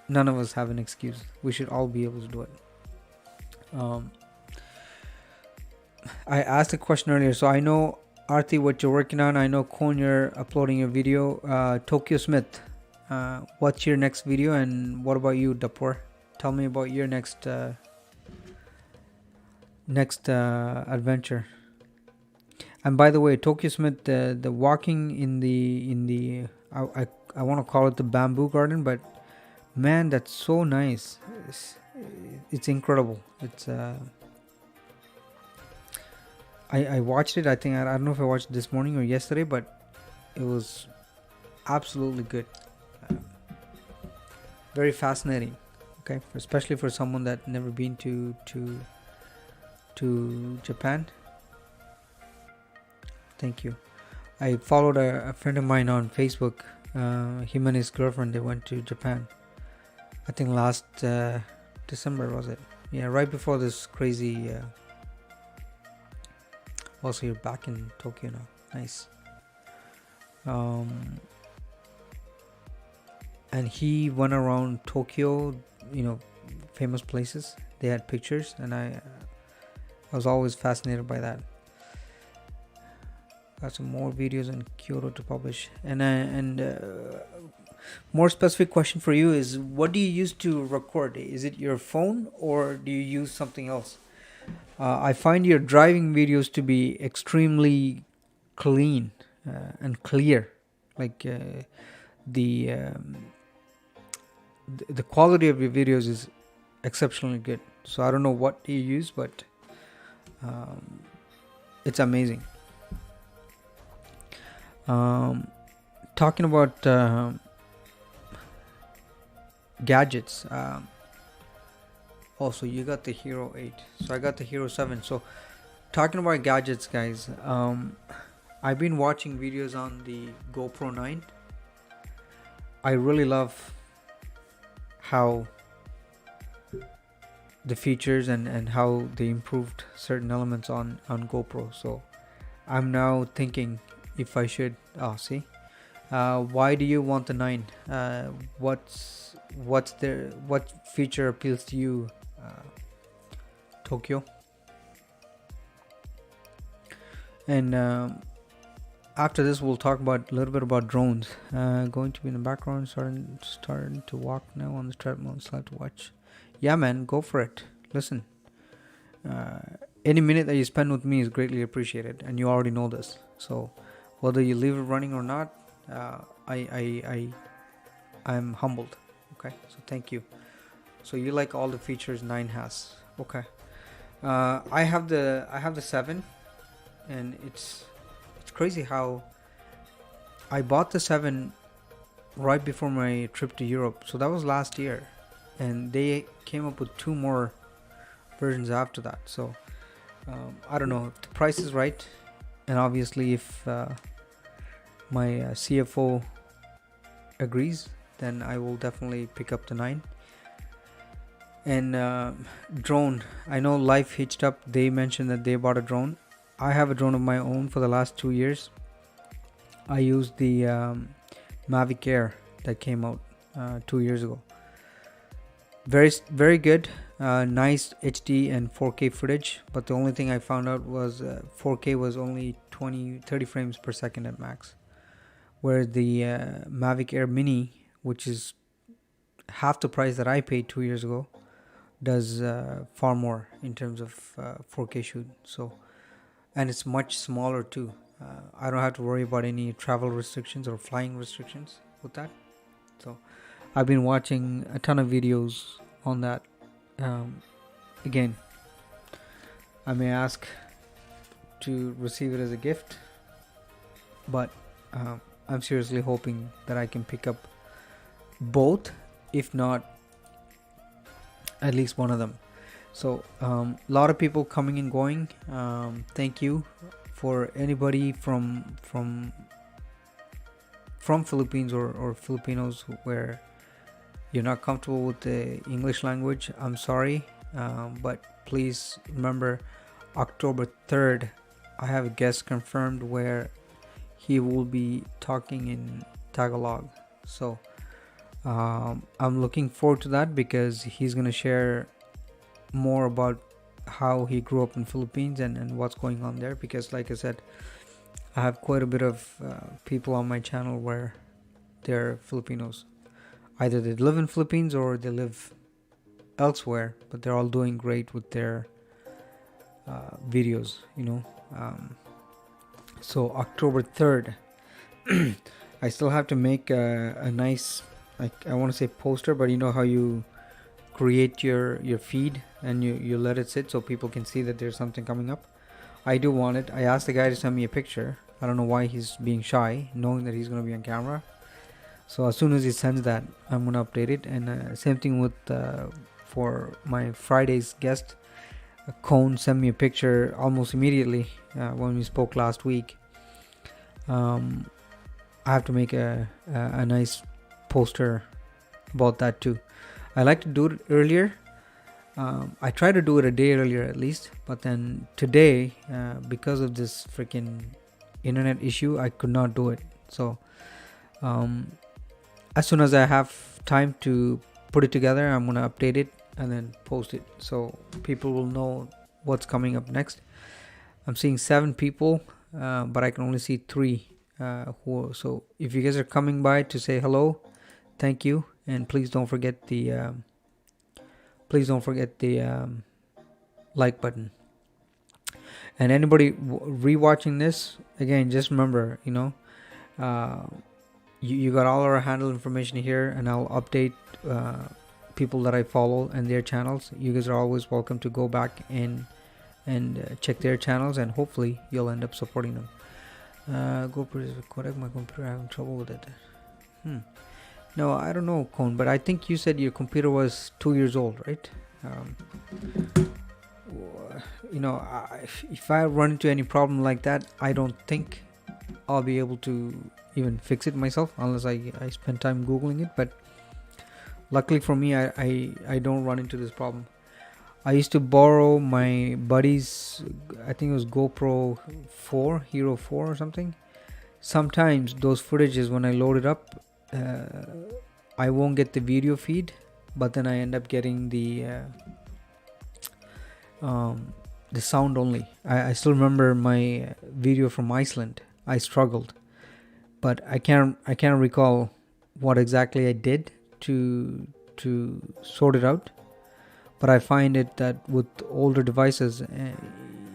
none of us have an excuse. We should all be able to do it. I asked a question earlier, so I know, Arthi, what you're working on. I know, Kone, you're uploading a video. Tokyo Smith, what's your next video, and what about you, Dapur? Tell me about your next adventure. And by the way, Tokyo Smith, the walking in the I want to call it the bamboo garden, but man, that's so nice. It's incredible. It's I watched it. I think I don't know if I watched it this morning or yesterday, but it was absolutely good. Very fascinating. Okay, especially for someone that never been to Japan. Thank you. I followed a friend of mine on Facebook. Him and his girlfriend, they went to Japan. I think last December, was it? Yeah, right before this crazy. Also, you're back in Tokyo now. Nice. and he went around Tokyo, famous places. They had pictures, and I was always fascinated by that. Got some more videos in Kyoto to publish, and more specific question for you is, what do you use to record? Is it your phone or do you use something else? I find your driving videos to be extremely clean and clear. Like the quality of your videos is exceptionally good. So I don't know what you use, but it's amazing. Talking about gadgets. Also, you got the Hero 8, so I got the Hero 7. So talking about gadgets, guys, I've been watching videos on the GoPro 9. I really love how the features and how they improved certain elements on GoPro. So I'm now thinking if I should why do you want the 9? What feature appeals to you, Tokyo? And after this we'll talk about a little bit about drones. Going to be in the background, starting to walk now on the treadmill. It's like to watch. Yeah, man, go for it. Listen, any minute that you spend with me is greatly appreciated, and you already know this. So whether you leave it running or not, I'm humbled. Okay, so thank you. So you like all the features 9 has. Okay. I have the 7, and it's crazy how I bought the 7 right before my trip to Europe. So that was last year, and they came up with 2 more versions after that. So I don't know if the price is right, and obviously if my CFO agrees, then I will definitely pick up the 9. And drone, I know Life Hitched Up, they mentioned that they bought a drone. I have a drone of my own for the last 2 years. I used the Mavic Air that came out 2 years ago. Very good, nice HD and 4K footage, but the only thing I found out was 4K was only 30 frames per second at max, whereas the Mavic Air Mini, which is half the price that I paid 2 years ago, does far more in terms of 4K shoot. So, and it's much smaller too. I don't have to worry about any travel restrictions or flying restrictions with that. So I've been watching a ton of videos on that. Again, I may ask to receive it as a gift, but I'm seriously hoping that I can pick up both, if not at least one of them. So a lot of people coming and going. Thank you for anybody from Philippines or Filipinos where you're not comfortable with the English language. I'm sorry, but please remember, October 3rd I have a guest confirmed where he will be talking in Tagalog. So I'm looking forward to that, because he's going to share more about how he grew up in Philippines and what's going on there, because like I said, I have quite a bit of people on my channel where they're Filipinos. Either they live in Philippines or they live elsewhere, but they're all doing great with their videos, so October 3rd I still have to make a nice, I want to say poster, but you know how you create your feed and you let it sit so people can see that there's something coming up. I do want it. I asked the guy to send me a picture. I don't know why he's being shy, knowing that he's going to be on camera. So as soon as he sends that, I'm going to update it. And same thing with for my Friday's guest, Kone sent me a picture almost immediately when we spoke last week. I have to make a nice poster about that too. I like to do it earlier. I try to do it a day earlier at least, but then today, because of this freaking internet issue, I could not do it. So as soon as I have time to put it together, I'm gonna update it and then post it so people will know what's coming up next. I'm seeing 7 people, but I can only see 3. So if you guys are coming by to say hello, thank you, and please don't forget the like button. And anybody rewatching this, again, just remember, you got all our handle information here, and I'll update people that I follow and their channels. You guys are always welcome to go back and check their channels, and hopefully you'll end up supporting them. GoPro is correct. My computer, having trouble with it. No, I don't know, Kone, but I think you said your computer was 2 years old, right? If I run into any problem like that, I don't think I'll be able to even fix it myself unless I spend time Googling it. But luckily for me, I don't run into this problem. I used to borrow my buddy's, I think it was GoPro 4, Hero 4 or something. Sometimes those footages, when I load it up, I won't get the video feed, but then I end up getting the sound only. I still remember my video from Iceland. I struggled, but I can't recall what exactly I did to sort it out. But I find it that with older devices,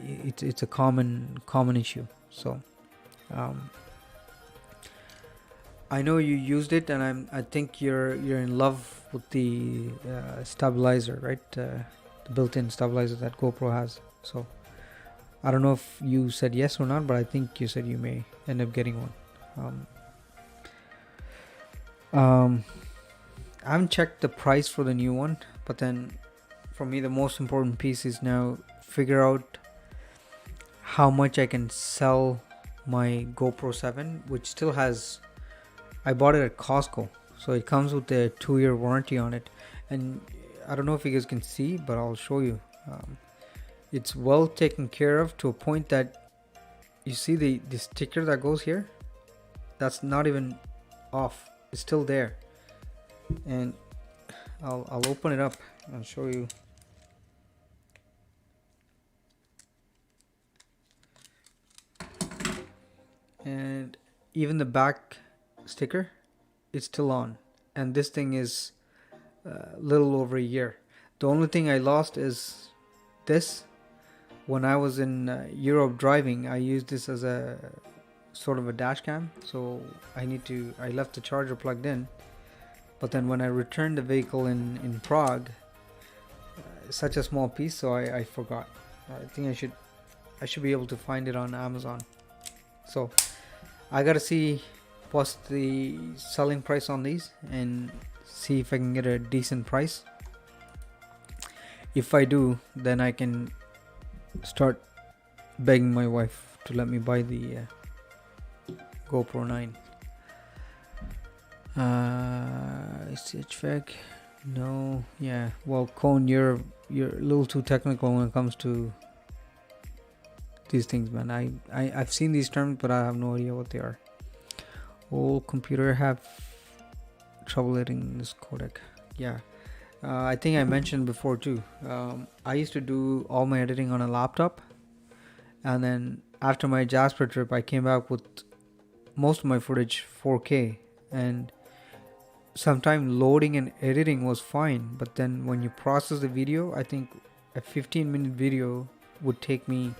it's a common issue. So I know you used it, and I think you're in love with the stabilizer, right? The built-in stabilizer that GoPro has. So I don't know if you said yes or not, but I think you said you may end up getting one. I haven't checked the price for the new one, but then for me the most important piece is now figure out how much I can sell my GoPro 7, which still has, I bought it at Costco, so it comes with a 2-year warranty on it. And I don't know if you guys can see, but I'll show you. It's well taken care of to a point that you see the sticker that goes here, that's not even off, it's still there. And I'll open it up and show you. And even the back sticker, it's still on, and this thing is a little over a year. The only thing I lost is this. When I was in Europe driving, I used this as a sort of a dash cam, so I left the charger plugged in. But then when I returned the vehicle in Prague, such a small piece, so I forgot. I think I should be able to find it on Amazon. So I gotta see what's the selling price on these and see if I can get a decent price. If I do, then I can start begging my wife to let me buy the GoPro 9. Is it HVAC? No. Yeah. Well, Kone, you're a little too technical when it comes to these things, man. I've seen these terms, but I have no idea what they are. Old computer have trouble editing this codec. Yeah. I think I mentioned before too. I used to do all my editing on a laptop, and then after my Jasper trip, I came back with most of my footage 4K, and sometimes loading and editing was fine, but then when you process the video, I think a 15-minute video would take me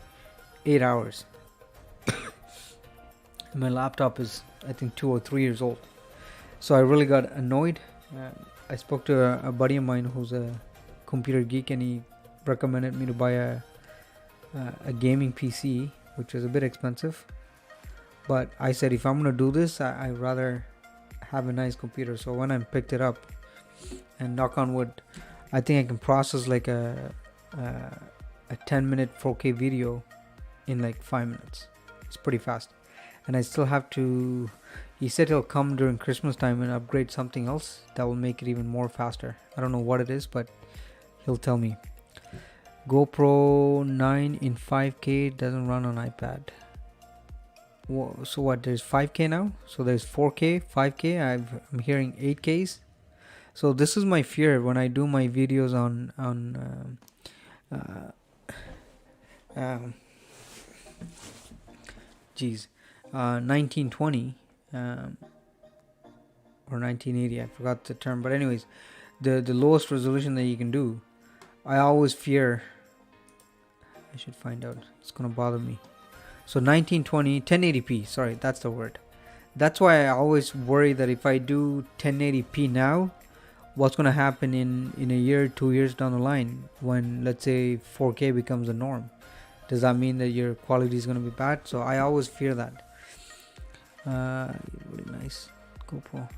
8 hours. My laptop is, I think, 2 or 3 years old, so I really got annoyed. I spoke to a buddy of mine who's a computer geek, and he recommended me to buy a gaming PC, which is a bit expensive. But I said, if I'm gonna do this, I'd rather have a nice computer. So when I picked it up, and knock on wood, I think I can process like a 10-minute 4K video in like 5 minutes. It's pretty fast. And I still have to, he said he'll come during Christmas time and upgrade something else that will make it even more faster. I don't know what it is, but he'll tell me. GoPro 9 in 5K doesn't run on iPad. So what? There's 5K now. So there's 4K, 5K. I'm hearing 8Ks. So this is my fear when I do my videos on um, geez, 1920 or 1980. I forgot the term, but anyways, the lowest resolution that you can do. I always fear. I should find out. It's gonna bother me. So 1920, 1080p. Sorry, that's the word. That's why I always worry that if I do 1080p now, what's gonna happen in a year, 2 years down the line when, let's say, 4K becomes the norm? Does that mean that your quality is gonna be bad? So I always fear that. Really nice GoPro.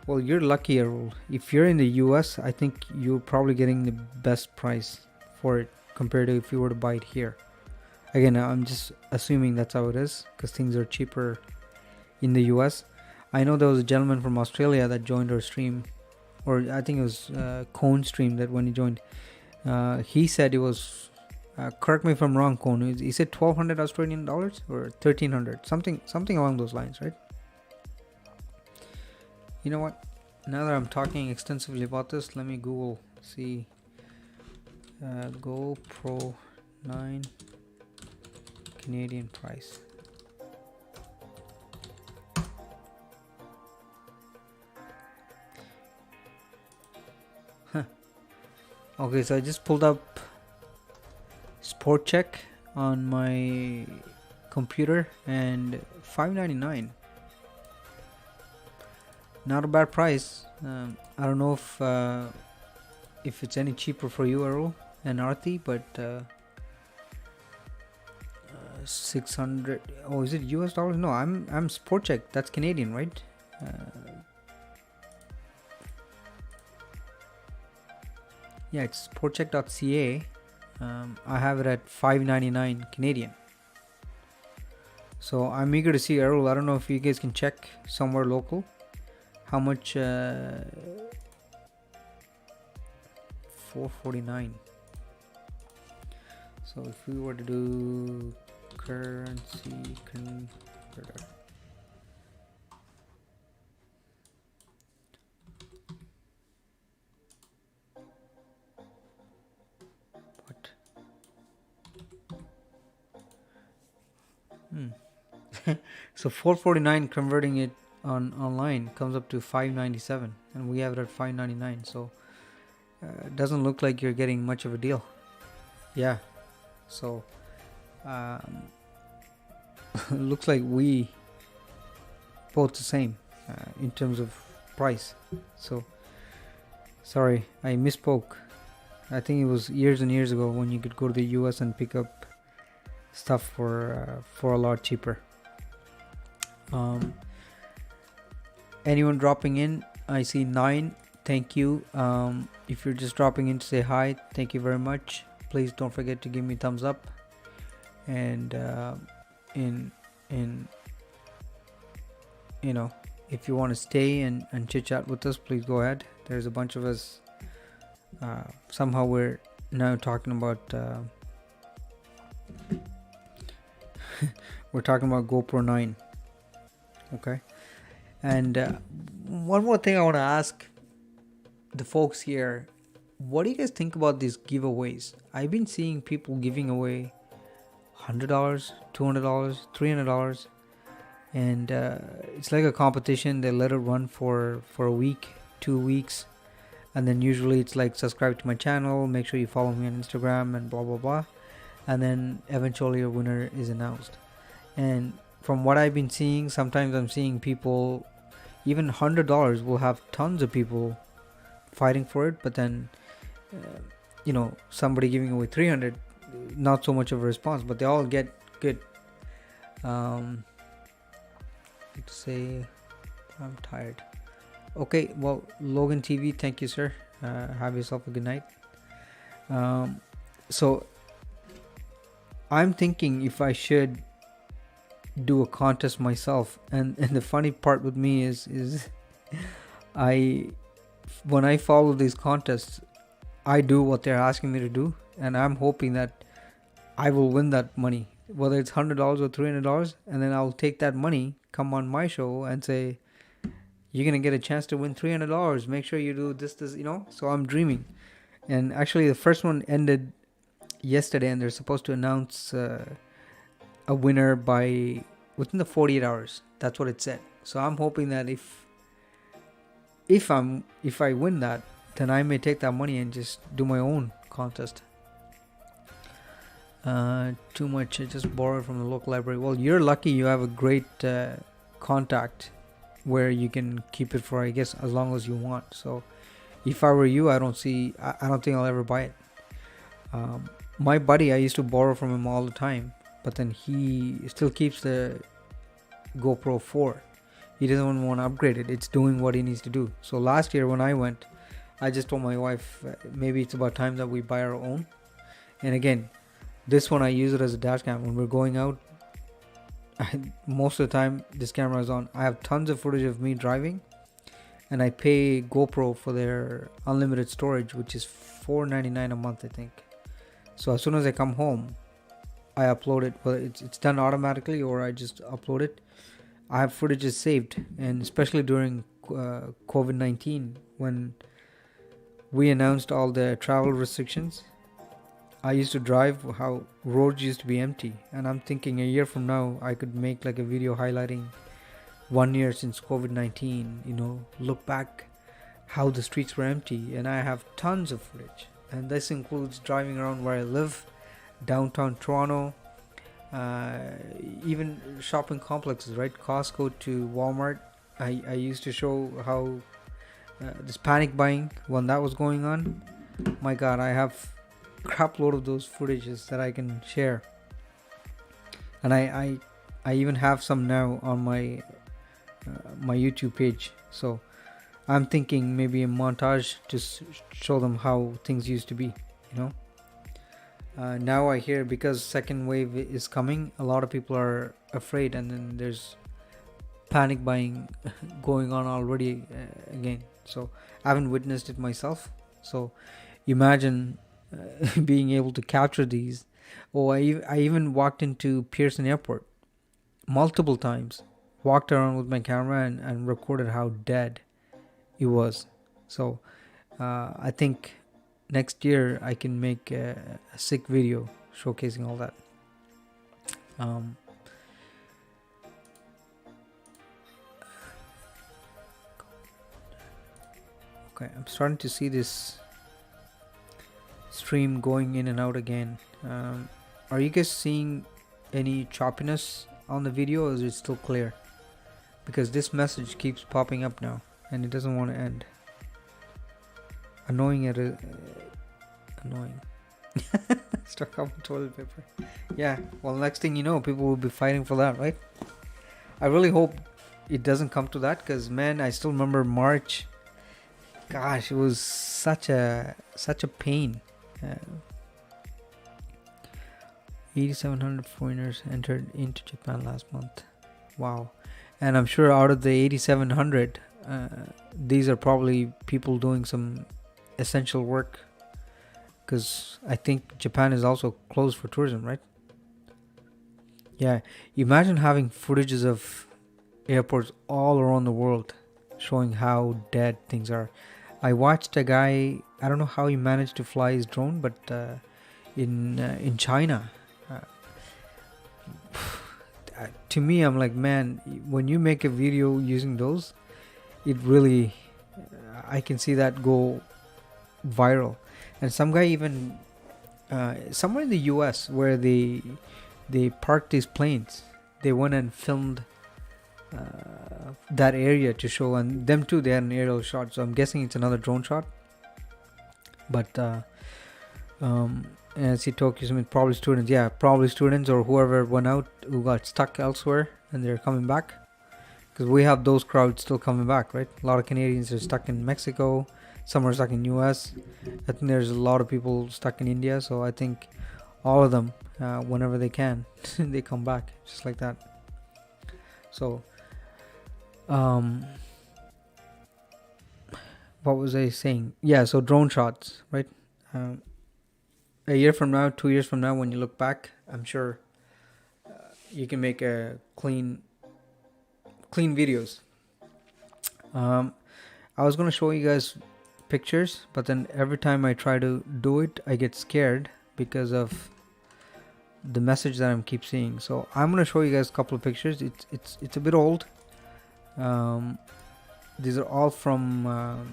Well, you're lucky, Errol. If you're in the US, I think you're probably getting the best price for it compared to if you were to buy it here. Again, I'm just assuming that's how it is because things are cheaper in the US. I know there was a gentleman from Australia that joined our stream, or I think it was Kone stream that when he joined, he said it was, correct me if I'm wrong, Kone, he said 1,200 Australian dollars or 1,300, something along those lines, right? You know what? Now that I'm talking extensively about this, let me Google, see, GoPro 9 Canadian price. Okay, so I just pulled up Sport Check on my computer and $5.99. Not a bad price. I don't know if it's any cheaper for you, Errol and Arthi, but 600. Oh, is it US dollars? No, I'm Sport Check. That's Canadian, right? Yeah, it's sportcheck.ca. I have it at $5.99 Canadian. So I'm eager to see, Errol. I don't know if you guys can check somewhere local how much. $4.49. So if we were to do currency converter, what? So $4.49 converting it online comes up to $5.97, and we have it at $5.99. So it doesn't look like you're getting much of a deal. Yeah. So looks like we both the same in terms of price. So sorry, I misspoke. I think it was years and years ago when you could go to the US and pick up stuff for a lot cheaper. Anyone dropping in? I see 9. Thank you. If you're just dropping in to say hi, thank you very much. Please don't forget to give me thumbs up. And you know, if you want to stay and chit chat with us, please go ahead. There's a bunch of us. Somehow we're now talking about we're talking about GoPro 9. Okay. And one more thing I want to ask the folks here, what do you guys think about these giveaways? I've been seeing people giving away $100, $200, $300, and it's like a competition. They let it run for a week, 2 weeks, and then usually it's like, subscribe to my channel, make sure you follow me on Instagram, and blah blah blah, and then eventually a winner is announced. And from what I've been seeing, sometimes I'm seeing people, even $100 will have tons of people fighting for it, but then somebody giving away 300, not so much of a response, but they all get good. Let's say I'm tired. Okay, well, Logan TV, thank you, sir. Have yourself a good night. So I'm thinking if I should do a contest myself, and the funny part with me is when I follow these contests, I do what they're asking me to do, and I'm hoping that I will win that money. whether it's $100 or $300, and then I'll take that money, come on my show, and say, "You're gonna get a chance to win $300. Make sure you do this, you know." So I'm dreaming, and actually, the first one ended yesterday, and they're supposed to announce a winner by within the 48 hours. That's what it said. So I'm hoping that if I win that, then I may take that money and just do my own contest. Too much. I just borrowed from the local library. Well, you're lucky. You have a great contact where you can keep it for, I guess, as long as you want. So if I were you, I don't think I'll ever buy it. My buddy, I used to borrow from him all the time, but then he still keeps the GoPro 4. He doesn't want to upgrade it. It's doing what he needs to do. So last year when I went, I just told my wife, maybe it's about time that we buy our own. And again, this one I use it as a dash cam. When we're going out, most of the time this camera is on. I have tons of footage of me driving, and I pay GoPro for their unlimited storage, which is $4.99 a month, I think. So as soon as I come home, I upload it. Well, it's done automatically, or I just upload it. I have footages saved, and especially during COVID-19, when we announced all the travel restrictions, I used to drive how roads used to be empty, and I'm thinking a year from now I could make like a video highlighting 1 year since COVID-19, you know, look back how the streets were empty, and I have tons of footage, and this includes driving around where I live, downtown Toronto, even shopping complexes, right? Costco to Walmart. I used to show how this panic buying when that was going on. My God, I have crap load of those footages that I can share, and I even have some now on my my YouTube page. So I'm thinking maybe a montage to show them how things used to be, you know. Now I hear because second wave is coming, a lot of people are afraid, and then there's panic buying going on already again. So I haven't witnessed it myself. So imagine being able to capture these. Oh, I even walked into Pearson Airport multiple times, walked around with my camera and recorded how dead it was. So I think next year I can make a sick video showcasing all that. Okay, I'm starting to see this stream going in and out again. Are you guys seeing any choppiness on the video, or is it still clear? Because this message keeps popping up now and it doesn't want to end. Annoying. Stuck on toilet paper. Yeah, well, next thing you know, people will be fighting for that, right? I really hope it doesn't come to that, because man, I still remember March. Gosh, it was such a pain. 8,700 foreigners entered into Japan last month. Wow. And I'm sure out of the 8,700, these are probably people doing some essential work, because I think Japan is also closed for tourism, right? Yeah, imagine having footages of airports all around the world showing how dead things are. I watched a guy, I don't know how he managed to fly his drone, but in China, to me, I'm like, man, when you make a video using those, it really, I can see that go viral. And some guy even somewhere in the US where they parked these planes, they went and filmed that area to show, and them too, they had an aerial shot, so I'm guessing it's another drone shot. But as he talked, probably students, yeah, probably students or whoever went out who got stuck elsewhere and they're coming back, because we have those crowds still coming back, right? A lot of Canadians are stuck in Mexico, some are stuck in US. I think there's a lot of people stuck in India, so I think all of them, whenever they can, they come back, just like that. So what was I saying? Yeah, so drone shots, right? A year from now, 2 years from now, when you look back, I'm sure you can make a clean videos. I was gonna show you guys pictures, but then every time I try to do it, I get scared because of the message that I'm keep seeing. So I'm gonna show you guys a couple of pictures. It's a bit old. These are all from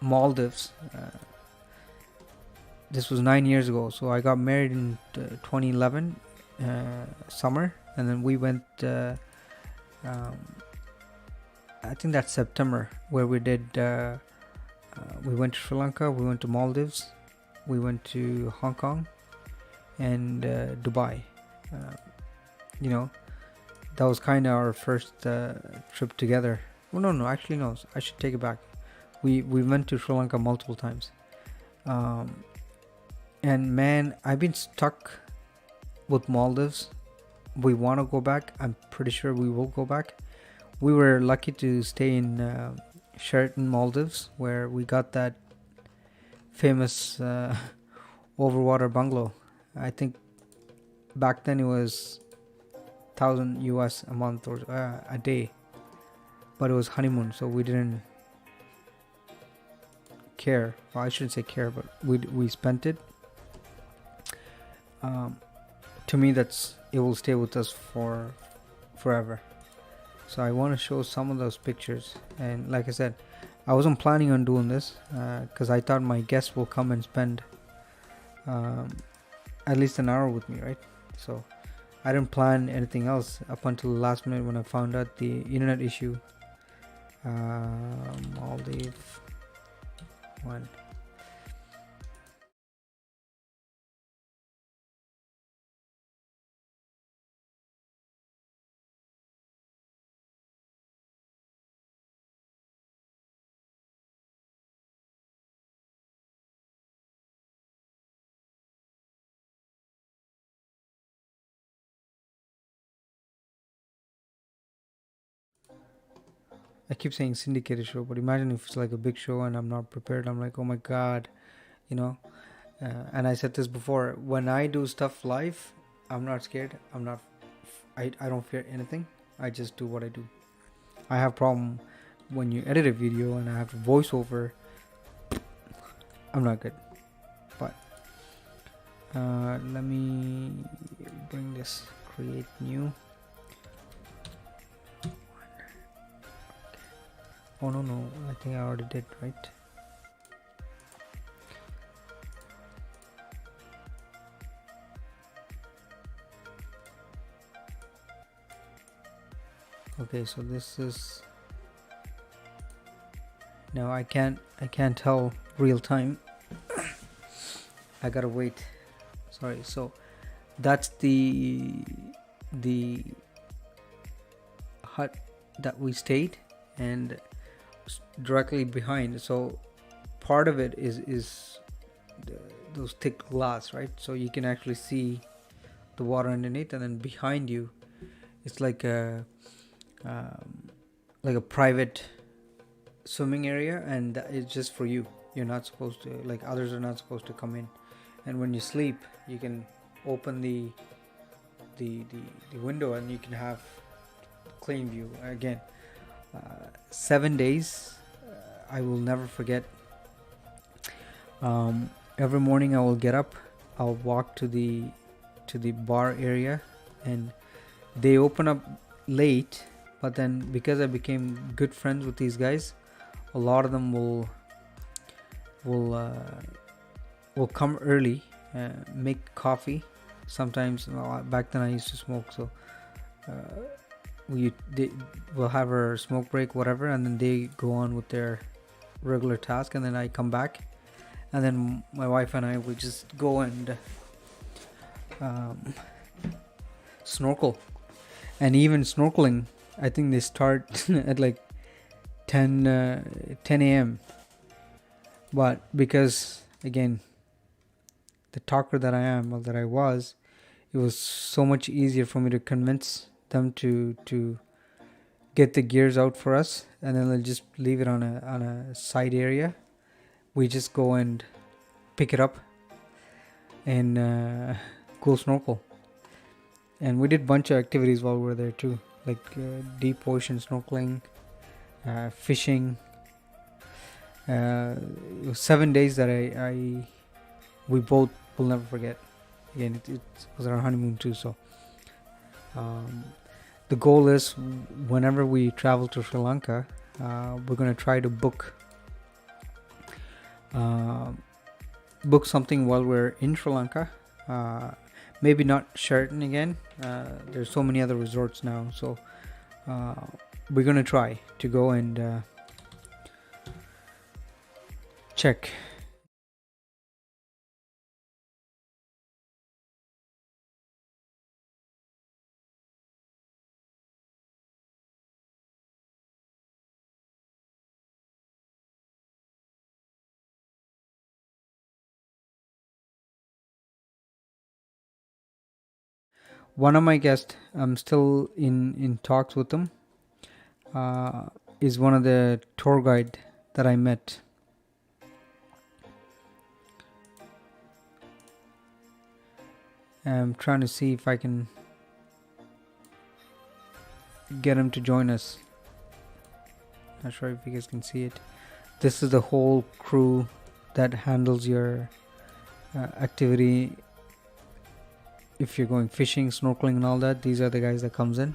Maldives. This was 9 years ago. So I got married in 2011 summer, and then we went. I think that's September, where we did. We went to Sri Lanka. We went to Maldives. We went to Hong Kong and Dubai. You know, that was kind of our first trip together. Well, no, actually no. I should take it back. We went to Sri Lanka multiple times. And man, I've been stuck with Maldives. We want to go back. I'm pretty sure we will go back. We were lucky to stay in Sheraton, Maldives, where we got that famous overwater bungalow. I think back then it was 1,000 US a month or a day, but it was honeymoon, so we didn't care. Well, I shouldn't say care, but we spent it. To me, it will stay with us for forever. So I want to show some of those pictures, and like I said, I wasn't planning on doing this because I thought my guests will come and spend at least an hour with me, right? So I didn't plan anything else up until the last minute when I found out the internet issue. Maldives one. I keep saying syndicated show, but imagine if it's like a big show and I'm not prepared. I'm like, oh my god, you know. And I said this before. When I do stuff live, I'm not scared. I don't fear anything. I just do what I do. I have problem when you edit a video and I have to voice over. I'm not good. But let me bring this. Create new. Oh no, I think I already did, right? Okay, so this is now I can't tell real time. I gotta wait. Sorry. So that's the hut that we stayed, and directly behind. So part of it is those thick glass, right? So you can actually see the water underneath, and then behind you, it's like a private swimming area, and it's just for you. You're not supposed to, like, others are not supposed to come in. And when you sleep, you can open the window and you can have clean view. Again, 7 days, I will never forget. Every morning I will get up, I'll walk to the bar area, and they open up late, but then because I became good friends with these guys, a lot of them will come early, make coffee. Sometimes, back then I used to smoke, so we'll have our smoke break, whatever, and then they go on with their regular task, and then I come back, and then my wife and I will just go and snorkel. And even snorkeling, I think they start at like 10 a.m. But because, again, the talker that I am, or that I was, it was so much easier for me to convince them to get the gears out for us, and then they'll just leave it on a side area. We just go and pick it up and go snorkel. And we did a bunch of activities while we were there too, like deep ocean snorkeling, fishing. It was 7 days that we both will never forget. Again, it was our honeymoon too. So the goal is, whenever we travel to Sri Lanka, we're gonna try to book something while we're in Sri Lanka. Maybe not Sheraton again. There's so many other resorts now, so we're gonna try to go and check. One of my guests, I'm still in talks with them, is one of the tour guide that I met. I'm trying to see if I can get him to join us. Not sure if you guys can see it. This is the whole crew that handles your activity. If you're going fishing, snorkeling and all that, these are the guys that comes in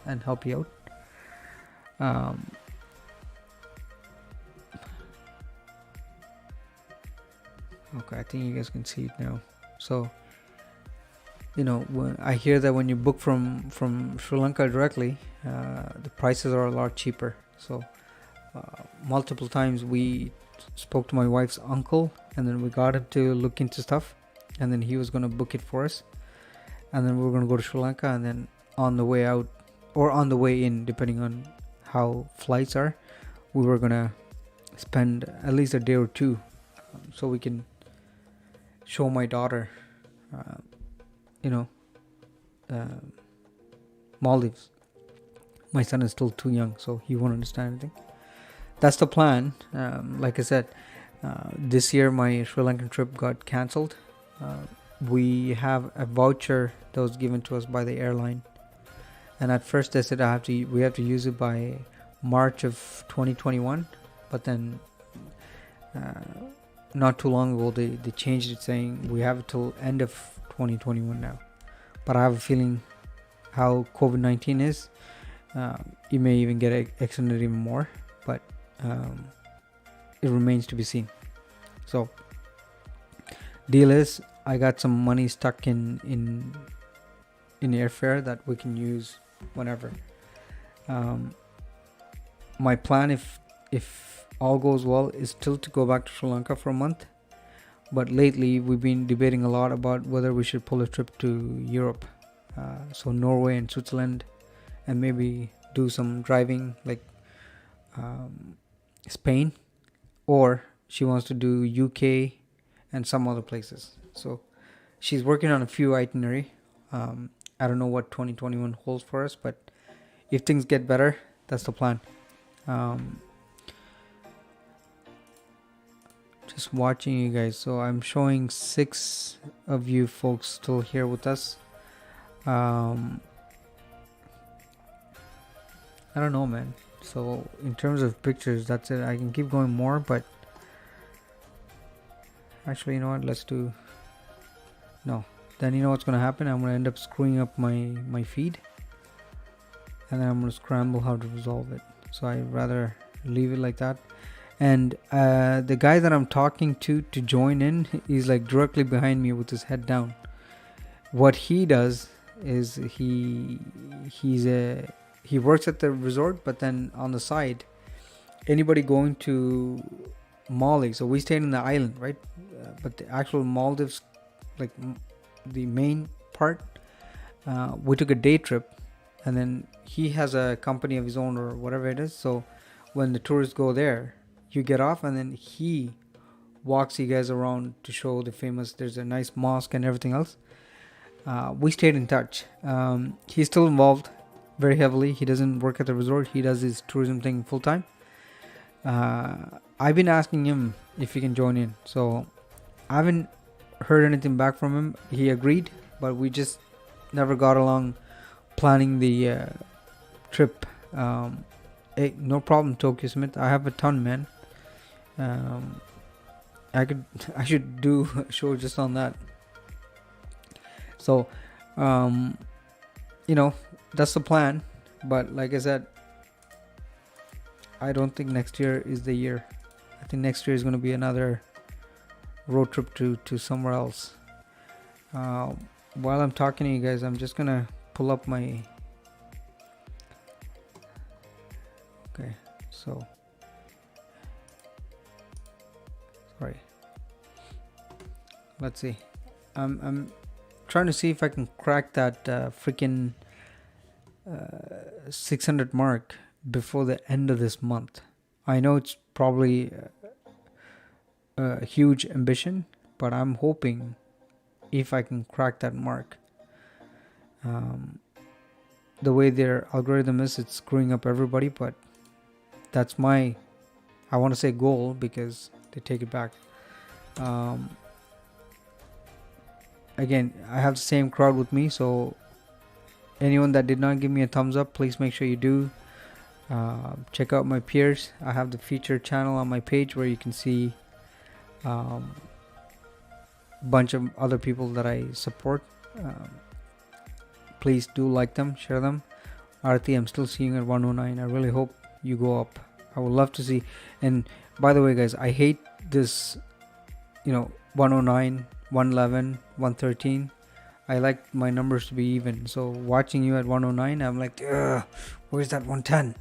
and help you out. Okay, I think you guys can see it now. So, when I hear that when you book from Sri Lanka directly, the prices are a lot cheaper. So multiple times we spoke to my wife's uncle, and then we got him to look into stuff, and then he was going to book it for us, and then we were going to go to Sri Lanka, and then on the way out or on the way in, depending on how flights are, we were going to spend at least a day or two so we can show my daughter Maldives. My son is still too young, so he won't understand anything. That's the plan. Like I said, this year my Sri Lankan trip got cancelled. We have a voucher that was given to us by the airline, and at first they said we have to use it by March of 2021, but then not too long ago they changed it, saying we have it till end of 2021 now. But I have a feeling how COVID-19 is, it may even get extended even more, but it remains to be seen. So deal is, I got some money stuck in airfare that we can use whenever. My plan, if all goes well, is still to go back to Sri Lanka for a month. But lately we've been debating a lot about whether we should pull a trip to Europe, so Norway and Switzerland, and maybe do some driving like Spain, or she wants to do UK and some other places. So she's working on a few itinerary. I don't know what 2021 holds for us, but if things get better, that's the plan. Just watching you guys. So I'm showing 6 of you folks still here with us. I don't know, man. So in terms of pictures, that's it. I can keep going more, but actually, you know what? Let's do. No. Then you know what's gonna happen? I'm gonna end up screwing up my feed, and then I'm gonna scramble how to resolve it. So I'd rather leave it like that. And the guy that I'm talking to join in, he's like directly behind me with his head down. What he does is he works at the resort, but then on the side, anybody going to Mali. So we stayed in the island, right? But the actual Maldives, like the main part, we took a day trip, and then he has a company of his own or whatever it is. So when the tourists go there, you get off, and then he walks you guys around to show the famous, there's a nice mosque and everything else. We stayed in touch. He's still involved very heavily. He doesn't work at the resort. He does his tourism thing full time. I've been asking him if he can join in. So I haven't heard anything back from him. He agreed, but we just never got along planning the trip. Hey, no problem, Tokyo Smith. I have a ton, man. Um, I should do a show just on that. So, um, that's the plan. But like I said, I don't think next year is the year. I think next year is going to be another road trip to somewhere else. While I'm talking to you guys, I'm just gonna pull up my. Okay, so sorry. Let's see. I'm trying to see if I can crack that freaking 600 mark before the end of this month. I know it's probably a huge ambition, but I'm hoping if I can crack that mark. The way their algorithm is, it's screwing up everybody, but that's my, I want to say, goal, because they take it back. Again, I have the same crowd with me, so anyone that did not give me a thumbs up, please make sure you do. Check out my peers. I have the featured channel on my page where you can see bunch of other people that I support. Please do like them, share them. Arthi, I'm still seeing at 109. I really hope you go up. I would love to see. And by the way, guys, I hate this 109, 111, 113. I like my numbers to be even. So watching you at 109, I'm like, where's that 110?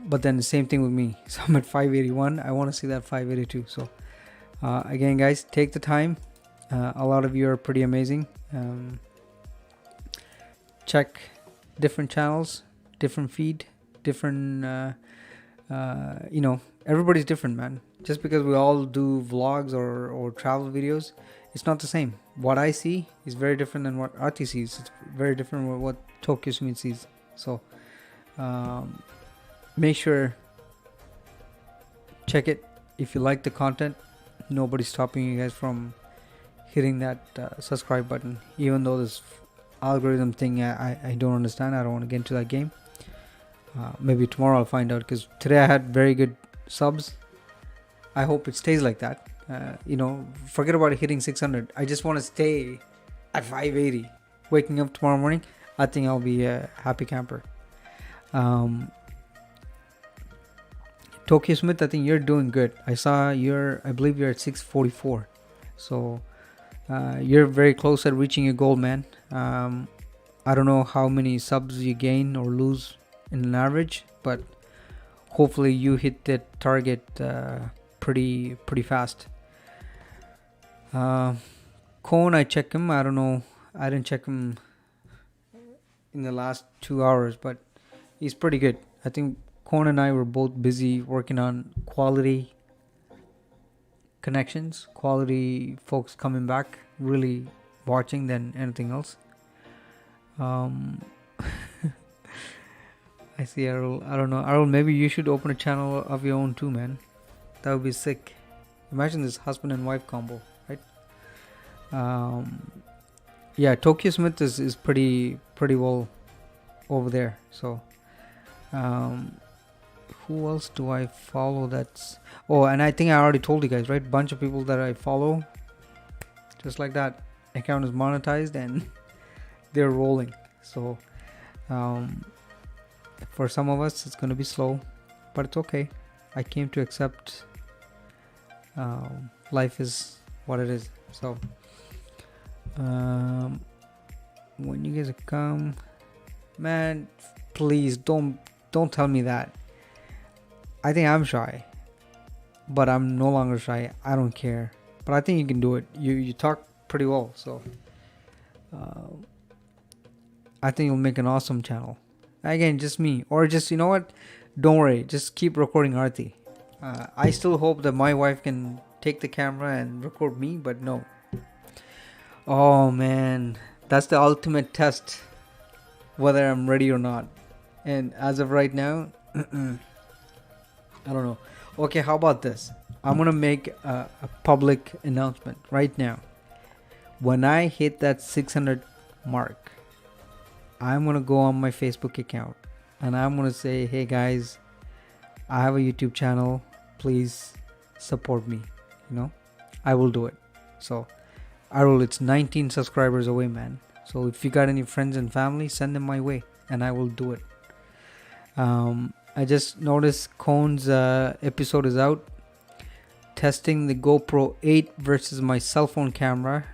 But then the same thing with me. So I'm at 581. I want to see that 582. So again, guys, take the time. A lot of you are pretty amazing. Check different channels, different feed, different everybody's different, man. Just because we all do vlogs or travel videos, it's not the same. What I see is very different than what Arthi sees. It's very different than what Tokyo Smith sees. So make sure, check it. If you like the content, nobody's stopping you guys from hitting that subscribe button. Even though this algorithm thing, I don't understand. I don't want to get into that game. Maybe tomorrow I'll find out, because today I had very good subs. I hope it stays like that. Forget about hitting 600. I just want to stay at 580. Waking up tomorrow morning, I think I'll be a happy camper. Tokyo Smith, I think you're doing good. I believe you're at 644. So you're very close at reaching your goal, man. I don't know how many subs you gain or lose in an average, but hopefully you hit that target pretty fast. Kone, I check him. I don't know. I didn't check him in the last 2 hours, but he's pretty good. I think Kone and I were both busy working on quality connections, quality folks coming back, really watching than anything else. I see Errol. I don't know. Errol, maybe you should open a channel of your own too, man. That would be sick. Imagine this husband and wife combo, right? Yeah, Tokyo Smith is pretty well over there. So, who else do I follow? And I think I already told you guys, right? Bunch of people that I follow, just like that, account is monetized and they're rolling. So, for some of us, it's gonna be slow, but it's okay. I came to accept life is what it is. So when you guys come, man, please don't tell me that. I think I'm shy, but I'm no longer shy. I don't care, but I think you can do it. You talk pretty well, so I think you'll make an awesome channel. Again, just me, or just, you know what, don't worry, just keep recording Arthi. I still hope that my wife can take the camera and record me, but no. Oh man, that's the ultimate test, whether I'm ready or not. And as of right now, I don't know. Okay, how about this? I'm gonna make a public announcement right now. When I hit that 600 mark, I'm gonna go on my Facebook account and I'm gonna say, hey guys, I have a YouTube channel, please support me. I will do it. So it's 19 subscribers away, man. So if you got any friends and family, send them my way and I will do it. I just noticed Kone's episode is out, testing the GoPro 8 versus my cell phone camera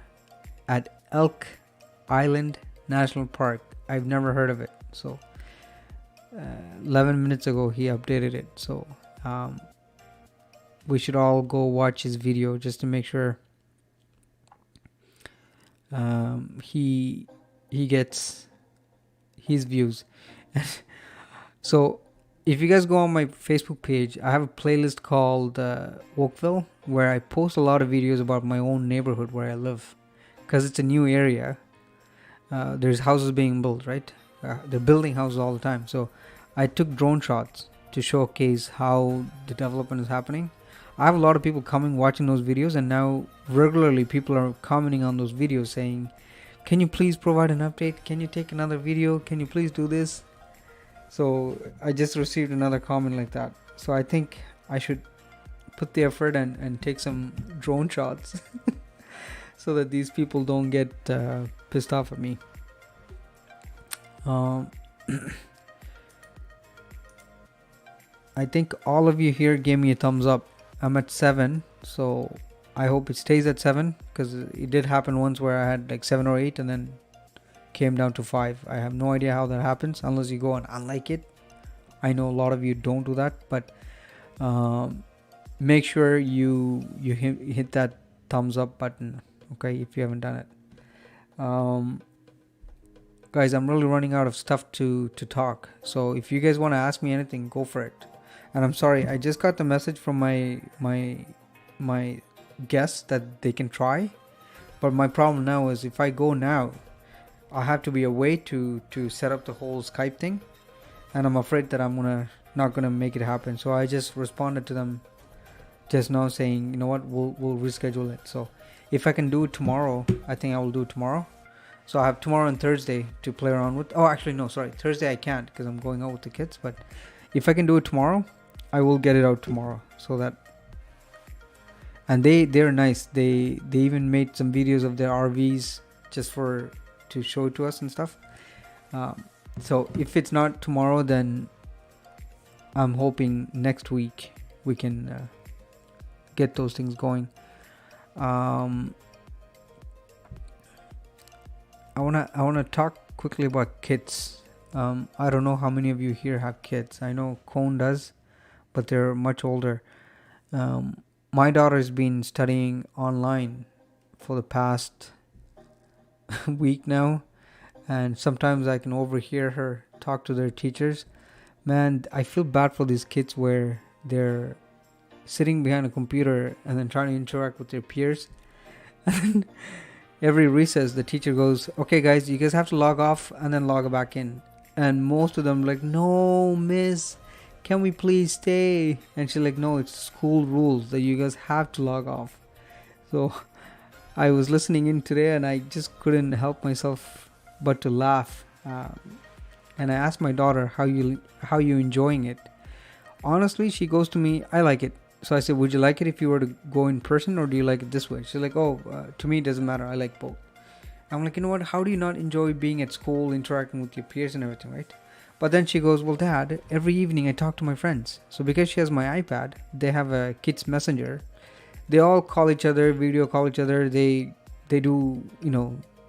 at Elk Island National Park. I've never heard of it. So 11 minutes ago he updated it. So we should all go watch his video just to make sure he gets his views. So if you guys go on my Facebook page, I have a playlist called Oakville, where I post a lot of videos about my own neighborhood where I live, because it's a new area. There's houses being built, right? They're building houses all the time. So I took drone shots to showcase how the development is happening. I have a lot of people coming watching those videos, and now regularly people are commenting on those videos saying, can you please provide an update? Can you take another video? Can you please do this? So I just received another comment like that. So I think I should put the effort and take some drone shots so that these people don't get pissed off at me. I think all of you here gave me a thumbs up. I'm at 7, so I hope it stays at 7, because it did happen once where I had like 7 or 8 and then came down to 5. I have no idea how that happens unless you go and unlike it. I know a lot of you don't do that, but make sure you hit that thumbs up button, okay, if you haven't done it. Guys, I'm really running out of stuff to talk, so if you guys want to ask me anything, go for it. And I'm sorry, I just got the message from my guests that they can try, but my problem now is if I go now, I have to be away to set up the whole Skype thing, and I'm afraid that I'm not gonna make it happen. So I just responded to them just now saying, you know what, we'll reschedule it. So if I can do it tomorrow, I think I will do it tomorrow. So I have tomorrow and Thursday to play around with. Oh, actually no, sorry, Thursday I can't because I'm going out with the kids. But if I can do it tomorrow, I will get it out tomorrow. So that, and they're nice. They even made some videos of their RVs just to show it to us and stuff. So if it's not tomorrow, then I'm hoping next week we can get those things going. I wanna talk quickly about kids. I don't know how many of you here have kids. I know Kone does, but they're much older. My daughter's been studying online for the past week now, and sometimes I can overhear her talk to their teachers. Man, I feel bad for these kids where they're sitting behind a computer and then trying to interact with their peers. And every recess the teacher goes, okay guys, you guys have to log off and then log back in. And most of them like, no miss, can we please stay? And she's like, no, it's school rules that you guys have to log off. So I was listening in today and I just couldn't help myself but to laugh. And I asked my daughter, how you enjoying it? Honestly, she goes to me, I like it. So I said, would you like it if you were to go in person, or do you like it this way? She's like, to me it doesn't matter, I like both. I'm like, you know what, how do you not enjoy being at school, interacting with your peers and everything, right? But then she goes, well Dad, every evening I talk to my friends. So because she has my iPad, they have a kids messenger. They all call each other, video call each other. They do,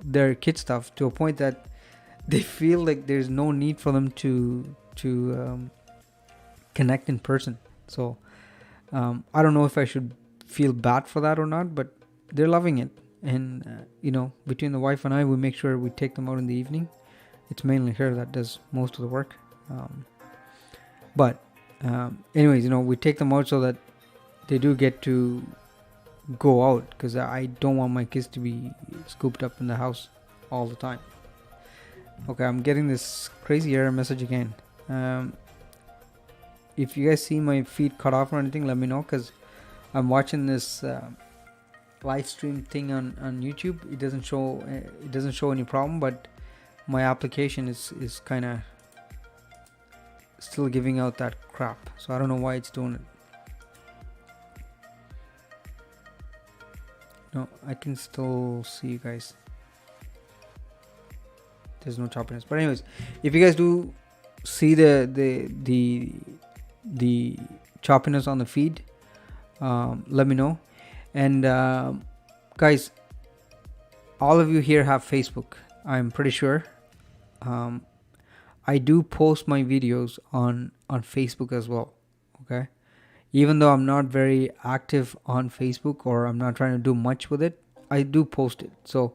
their kid stuff to a point that they feel like there's no need for them to connect in person. So I don't know if I should feel bad for that or not, but they're loving it. And between the wife and I, we make sure we take them out in the evening. It's mainly her that does most of the work, but anyways, we take them out so that they do get to go out, because I don't want my kids to be scooped up in the house all the time. Okay, I'm getting this crazy error message again. If you guys see my feed cut off or anything, let me know, because I'm watching this live stream thing on YouTube, it doesn't show any problem, but my application is kind of still giving out that crap, so I don't know why it's doing it. No, I can still see you guys. There's no choppiness, but anyways, if you guys do see the choppiness on the feed, let me know. And guys, all of you here have Facebook, I'm pretty sure. I do post my videos on Facebook as well, okay? Even though I'm not very active on Facebook, or I'm not trying to do much with it, I do post it. So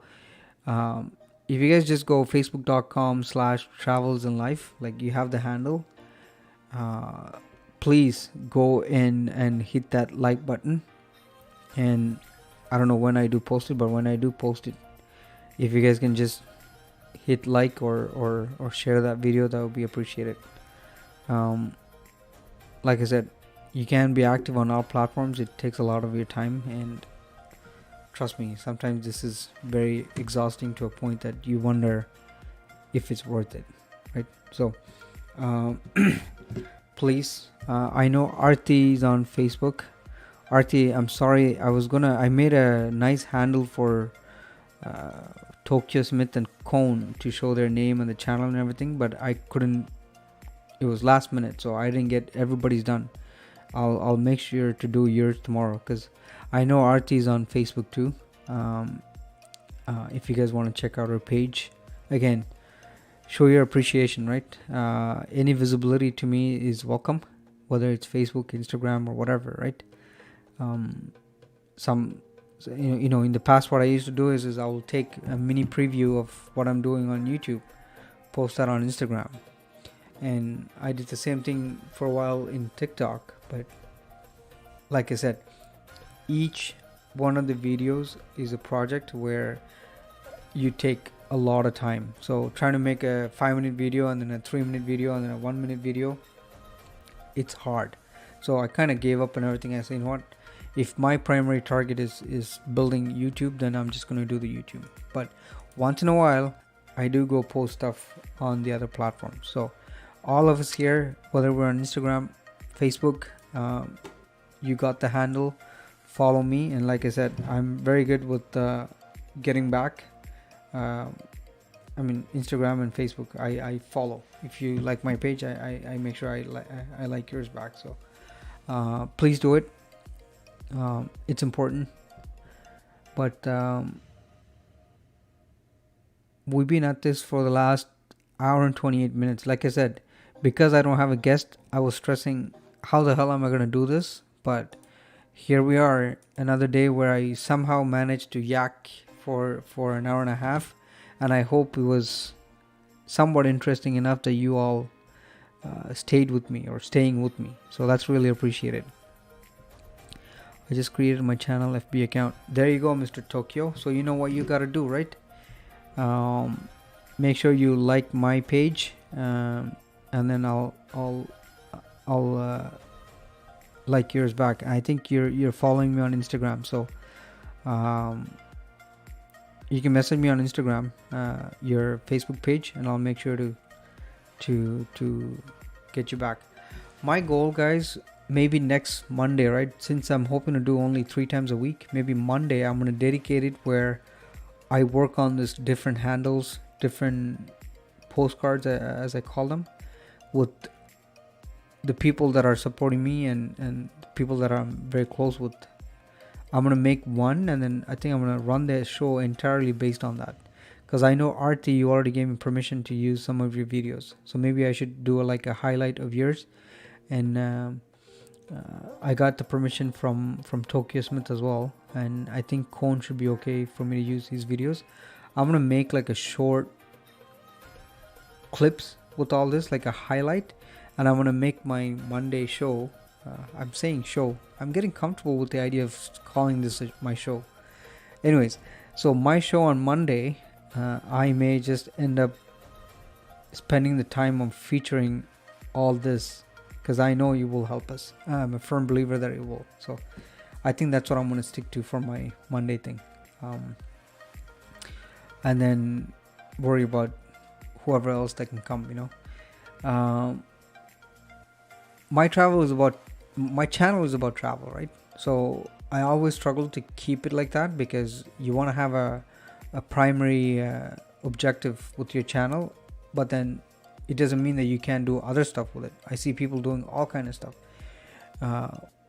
if you guys just go facebook.com/travelsandlife, like you have the handle, please go in and hit that like button. And I don't know when I do post it, but when I do post it, if you guys can just hit like or share that video, that would be appreciated. Like I said, you can be active on all platforms. It takes a lot of your time, and trust me, sometimes this is very exhausting to a point that you wonder if it's worth it, right? So please, I know Arthi is on Facebook. Arthi, I'm sorry, I made a nice handle for Tokyo Smith and Kone to show their name and the channel and everything, but I couldn't. It was last minute, so I didn't get everybody's done. I'll make sure to do yours tomorrow, because I know Arthi is on Facebook too. If you guys want to check out her page, again, show your appreciation, right? Any visibility to me is welcome, whether it's Facebook, Instagram, or whatever, right? In the past, what I used to do is I will take a mini preview of what I'm doing on YouTube, post that on Instagram, and I did the same thing for a while in TikTok. But like I said, each one of the videos is a project where you take a lot of time. So trying to make a 5-minute video and then a 3-minute video and then a 1-minute video, it's hard. So I kind of gave up on everything. I said, you know what, if my primary target is building YouTube, then I'm just going to do the YouTube. But once in a while, I do go post stuff on the other platforms. So all of us here, whether we're on Instagram, Facebook, you got the handle, follow me. And like I said, I'm very good with getting back. Instagram and Facebook, I follow. If you like my page, I make sure I like yours back. So please do it. It's important. But we've been at this for the last hour and 28 minutes. Like I said, because I don't have a guest, I was stressing how the hell am I going to do this. But here we are, another day where I somehow managed to yak for an hour and a half, and I hope it was somewhat interesting enough that you all staying with me. So that's really appreciated. I just created my channel FB account. There you go, Mr. Tokyo. So you know what you gotta do, right? Make sure you like my page, and then I'll like yours back. I think you're following me on Instagram, so you can message me on Instagram, your Facebook page, and I'll make sure to get you back. My goal, guys, maybe next Monday, right? Since I'm hoping to do only 3 times a week, maybe Monday I'm gonna dedicate it where I work on this different handles, different postcards, as I call them, with the people that are supporting me and people that I'm very close with. I'm gonna make one, and then I think I'm gonna run the show entirely based on that. Because I know Arthi, you already gave me permission to use some of your videos, so maybe I should do a highlight of yours. And I got the permission from Tokyo Smith as well, and I think Kone should be okay for me to use his videos. I'm gonna make a short clips with all this, like a highlight, and I'm gonna make my Monday show. I'm saying show. I'm getting comfortable with the idea of calling this my show. Anyways, so my show on Monday, I may just end up spending the time on featuring all this, because I know you will help us. I'm a firm believer that it will. So I think that's what I'm gonna stick to for my Monday thing, and then worry about whoever else that can come. Um, my channel is about travel, right? So I always struggle to keep it like that, because you want to have a primary objective with your channel, but then it doesn't mean that you can't do other stuff with it. I see people doing all kind of stuff.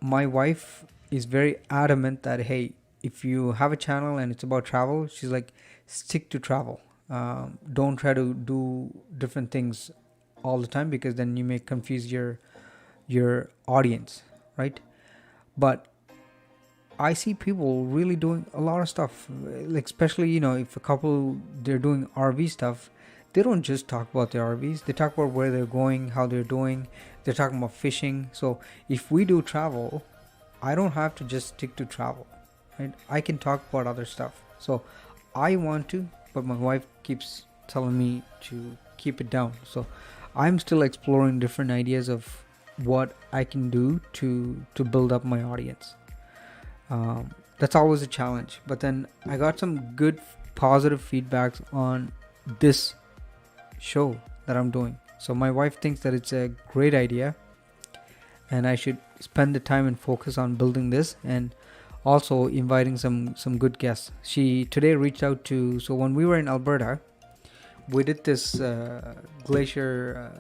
My wife is very adamant that, hey, if you have a channel and it's about travel, she's like, stick to travel. Don't try to do different things all the time, because then you may confuse your audience, right? But I see people really doing a lot of stuff, like especially if a couple, they're doing RV stuff, they don't just talk about their RVs. They talk about where they're going, how they're doing. They're talking about fishing. So if we do travel, I don't have to just stick to travel, right? I can talk about other stuff. So I want to, but my wife keeps telling me to keep it down. So I'm still exploring different ideas of what I can do to build up my audience. That's always a challenge. But then I got some good positive feedbacks on this show that I'm doing. So my wife thinks that it's a great idea, and I should spend the time and focus on building this, and also inviting some good guests. She today reached out to, so when we were in Alberta, we did this glacier.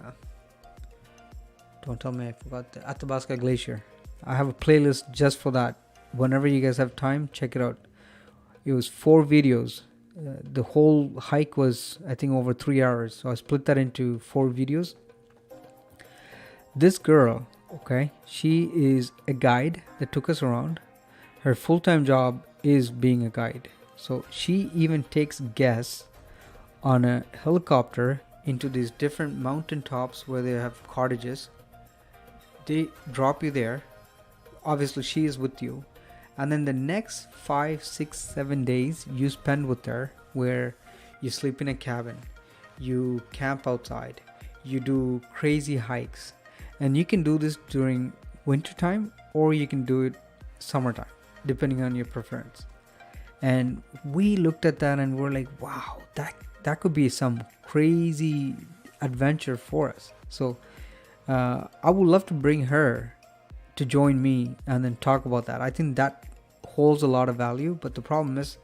Don't tell me I forgot the Athabasca Glacier. I have a playlist just for that. Whenever you guys have time, check it out. It was 4 videos. The whole hike was, I think, over 3 hours. So I split that into 4 videos. This girl, okay, she is a guide that took us around. Her full-time job is being a guide. So she even takes guests on a helicopter into these different mountain tops where they have cottages. They drop you there. Obviously, she is with you. And then the next 5, 6, 7 days you spend with her, where you sleep in a cabin, you camp outside, you do crazy hikes. And you can do this during wintertime, or you can do it summertime, depending on your preference. And we looked at that and we're like, wow, that could be some crazy adventure for us. So I would love to bring her to join me and then talk about that. I think that holds a lot of value, but the problem is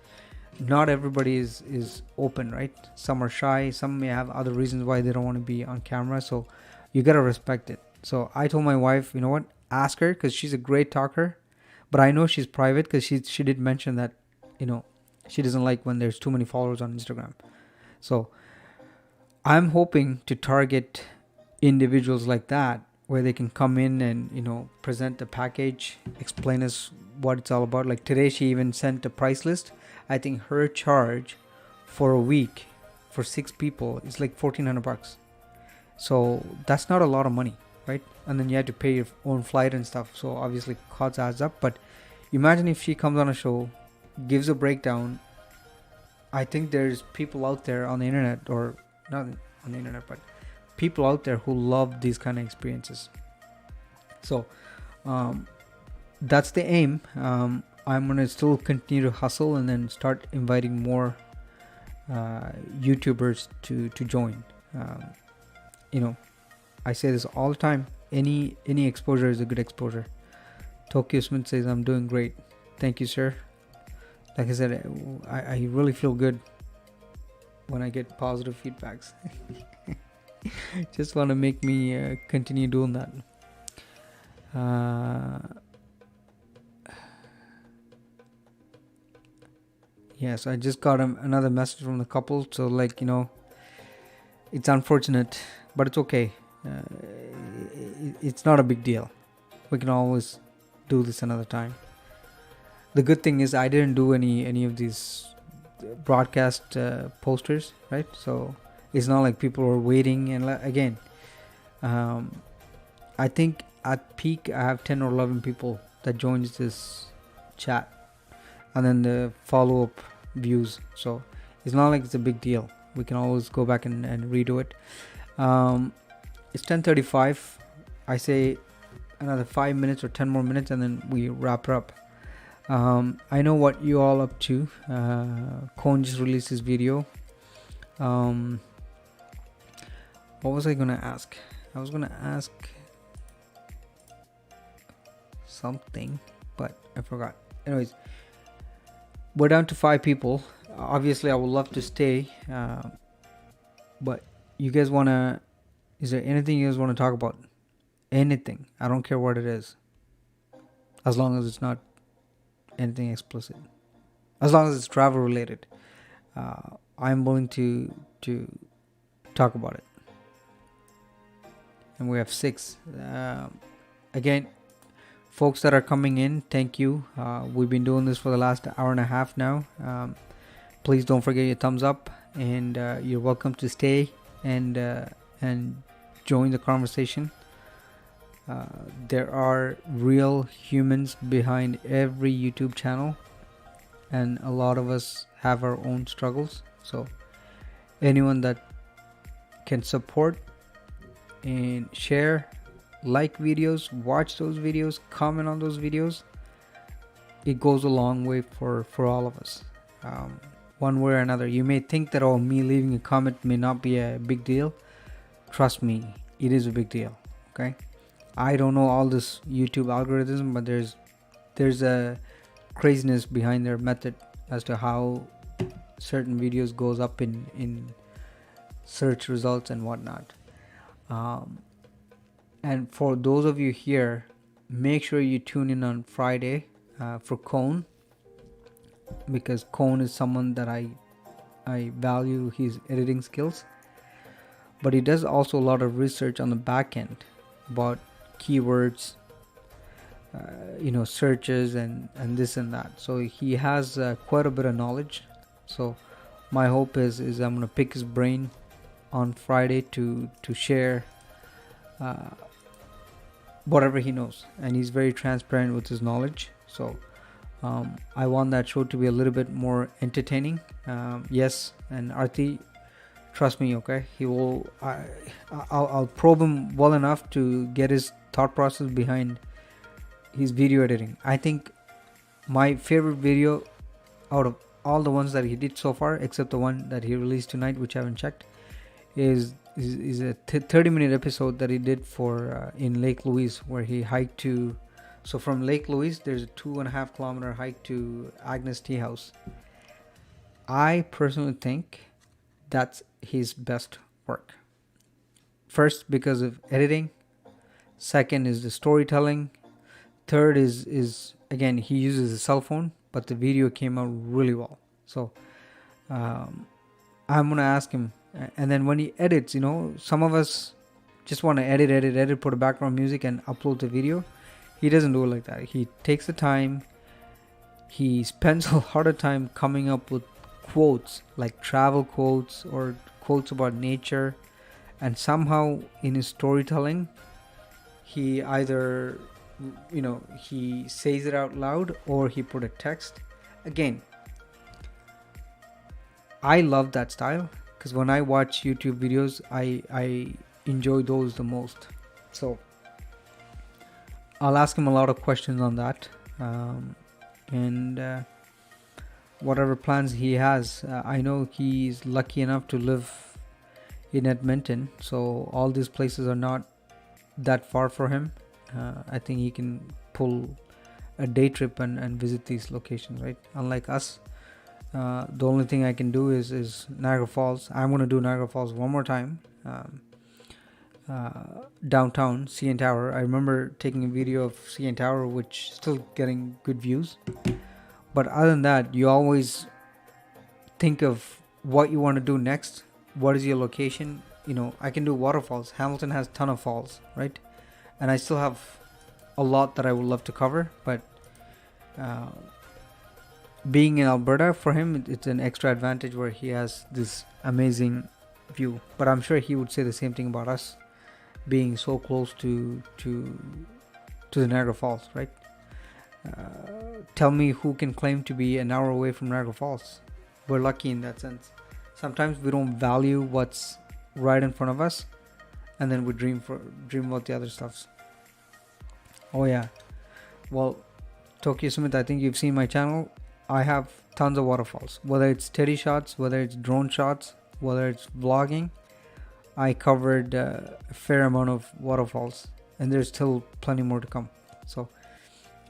not everybody is open, right? Some are shy, some may have other reasons why they don't want to be on camera, so you gotta respect it. So I told my wife, you know what, ask her, because she's a great talker, but I know she's private, because she did mention that she doesn't like when there's too many followers on Instagram. So I'm hoping to target individuals like that, where they can come in and present the package, explain us what it's all about. Like today, she even sent a price list. I think her charge for a week for 6 people is like $1,400. So that's not a lot of money, right? And then you have to pay your own flight and stuff. So obviously cost adds up. But imagine if she comes on a show, gives a breakdown. I think there's people out there on the internet, or not on the internet, but people out there who love these kind of experiences. So that's the aim. I'm gonna still continue to hustle and then start inviting more YouTubers to join. I say this all the time. Any exposure is a good exposure. Tokyo Smith says, I'm doing great. Thank you, sir. Like I said, I really feel good when I get positive feedbacks. Just want to make me continue doing that. Yes, I just got another message from the couple. So it's unfortunate, but it's okay. It's not a big deal. We can always do this another time. The good thing is I didn't do any of these broadcast posters, right? So it's not like people are waiting. And again, I think at peak I have 10 or 11 people that joins this chat, and then the follow-up views. So it's not like it's a big deal. We can always go back and redo it. It's 10:35. I say another 5 minutes or 10 more minutes, and then we wrap her up. I know what you all up to. Kone just released his video. What was I gonna ask? I was gonna ask something, but I forgot. Anyways, we're down to 5 people. Obviously, I would love to stay, but you guys wanna? Is there anything you guys want to talk about? Anything. I don't care what it is, as long as it's not anything explicit. As long as it's travel related, I'm willing to talk about it. And we have 6. Again, folks that are coming in, thank you. We've been doing this for the last hour and a half now. Please don't forget your thumbs up, and you're welcome to stay and join the conversation. There are real humans behind every YouTube channel, and a lot of us have our own struggles. So anyone that can support and share, like videos, watch those videos, comment on those videos, it goes a long way for all of us, one way or another. You may think that, oh, me leaving a comment may not be a big deal. Trust me, it is a big deal. Okay, I don't know all this YouTube algorithm, but there's a craziness behind their method as to how certain videos goes up in search results and whatnot. And for those of you here, make sure you tune in on Friday for Kone, because Kone is someone that I value his editing skills, but he does also a lot of research on the back end about keywords, searches and this and that. So he has quite a bit of knowledge. So my hope is I'm gonna pick his brain on Friday to share whatever he knows, and he's very transparent with his knowledge. So I want that show to be a little bit more entertaining. Yes, and Arthi, trust me, okay, he will. I'll probe him well enough to get his thought process behind his video editing. I think my favorite video out of all the ones that he did so far, except the one that he released tonight, which I haven't checked, is a 30-minute episode that he did for in Lake Louise, where he hiked to. So from Lake Louise, there's a 2.5 kilometer hike to Agnes Tea House. I personally think that's his best work. First, because of editing. Second is the storytelling. Third is again, he uses a cell phone, but the video came out really well. So I'm gonna ask him, and then when he edits, some of us just want to edit, put a background music and upload the video. He doesn't do it like that. He takes the time. He spends a lot of time coming up with quotes, like travel quotes or quotes about nature, and somehow in his storytelling, he either he says it out loud or he put a text. Again, I love that style, because when I watch YouTube videos, I enjoy those the most. So I'll ask him a lot of questions on that, and whatever plans he has. I know he's lucky enough to live in Edmonton, so all these places are not that far for him. I think he can pull a day trip and visit these locations, right? Unlike us, the only thing I can do is Niagara Falls. I'm going to do Niagara Falls one more time. Downtown CN Tower. I remember taking a video of CN Tower, which still getting good views. But other than that, you always think of what you want to do next. What is your location? I can do waterfalls. Hamilton has a ton of falls, right? And I still have a lot that I would love to cover, but being in Alberta, for him, it's an extra advantage where he has this amazing view. But I'm sure he would say the same thing about us being so close to the Niagara Falls, right? Tell me who can claim to be an hour away from Niagara Falls. We're lucky in that sense. Sometimes we don't value what's right in front of us, and then we dream about the other stuffs. Oh yeah, well, Tokyo Smith, I think you've seen my channel. I have tons of waterfalls, whether it's steady shots, whether it's drone shots, whether it's vlogging. I covered a fair amount of waterfalls, and there's still plenty more to come. So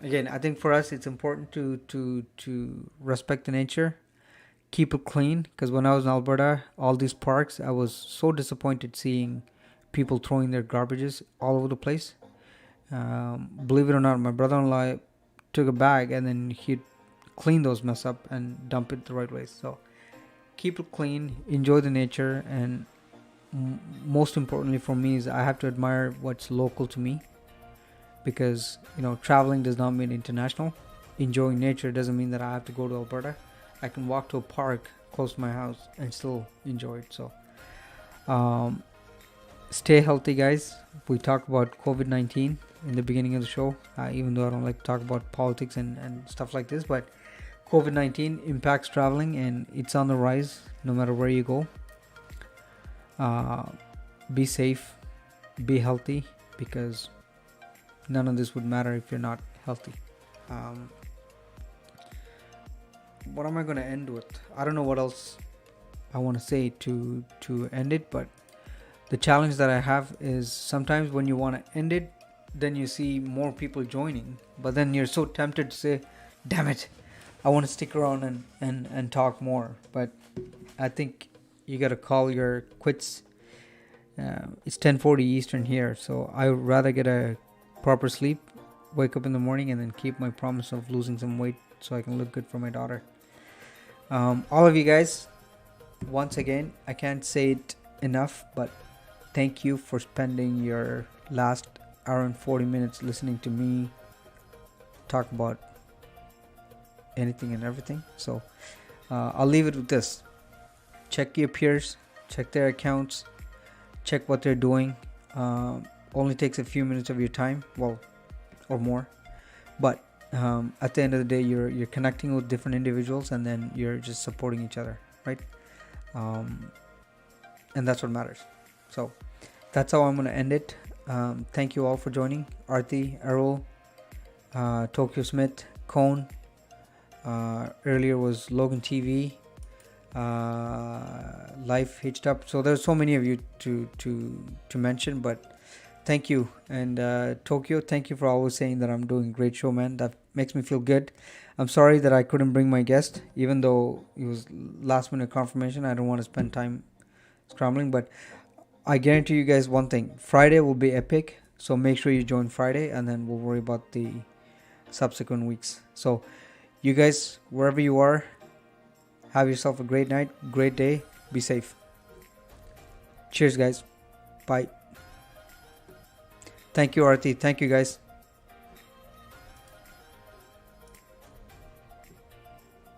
again, I think for us it's important to respect the nature, keep it clean, because when I was in Alberta, all these parks, I was so disappointed seeing people throwing their garbages all over the place. Believe it or not, my brother-in-law took a bag and then he'd clean those mess up and dump it the right way. So keep it clean, enjoy the nature, and most importantly for me is I have to admire what's local to me, because traveling does not mean international. Enjoying nature doesn't mean that I have to go to Alberta. I can walk to a park close to my house and still enjoy it. So stay healthy, guys. We talk about COVID-19 in the beginning of the show, even though I don't like to talk about politics and stuff like this, but COVID-19 impacts traveling and it's on the rise no matter where you go. Be safe, be healthy, because none of this would matter if you're not healthy. What am I going to end with? I don't know what else I want to say to end it, but the challenge that I have is sometimes when you want to end it, then you see more people joining, but then you're so tempted to say, damn it, I want to stick around and talk more. But I think you got to call your quits. It's 10:40 Eastern here, so I would rather get a proper sleep, wake up in the morning, and then keep my promise of losing some weight so I can look good for my daughter. All of you guys, once again, I can't say it enough, but thank you for spending your last hour and 40 minutes listening to me talk about anything and everything. So I'll leave it with this. Check your peers, check their accounts, check what they're doing. Only takes a few minutes of your time, well, or more, but at the end of the day, you're connecting with different individuals, and then you're just supporting each other, right? And that's what matters. So that's how I'm going to end it. Thank you all for joining. Arthi, Errol, Tokyo Smith, Kone. Earlier was Logan TV, Life Hitched Up. So there's so many of you to mention, but thank you. And Tokyo, thank you for always saying that I'm doing a great show, man. That makes me feel good. I'm sorry that I couldn't bring my guest, even though it was last minute confirmation. I don't want to spend time scrambling, but I guarantee you guys one thing. Friday will be epic, so make sure you join Friday, and then we'll worry about the subsequent weeks. So you guys, wherever you are, have yourself a great night, great day. Be safe. Cheers, guys. Bye. Thank you, Arthi. Thank you, guys.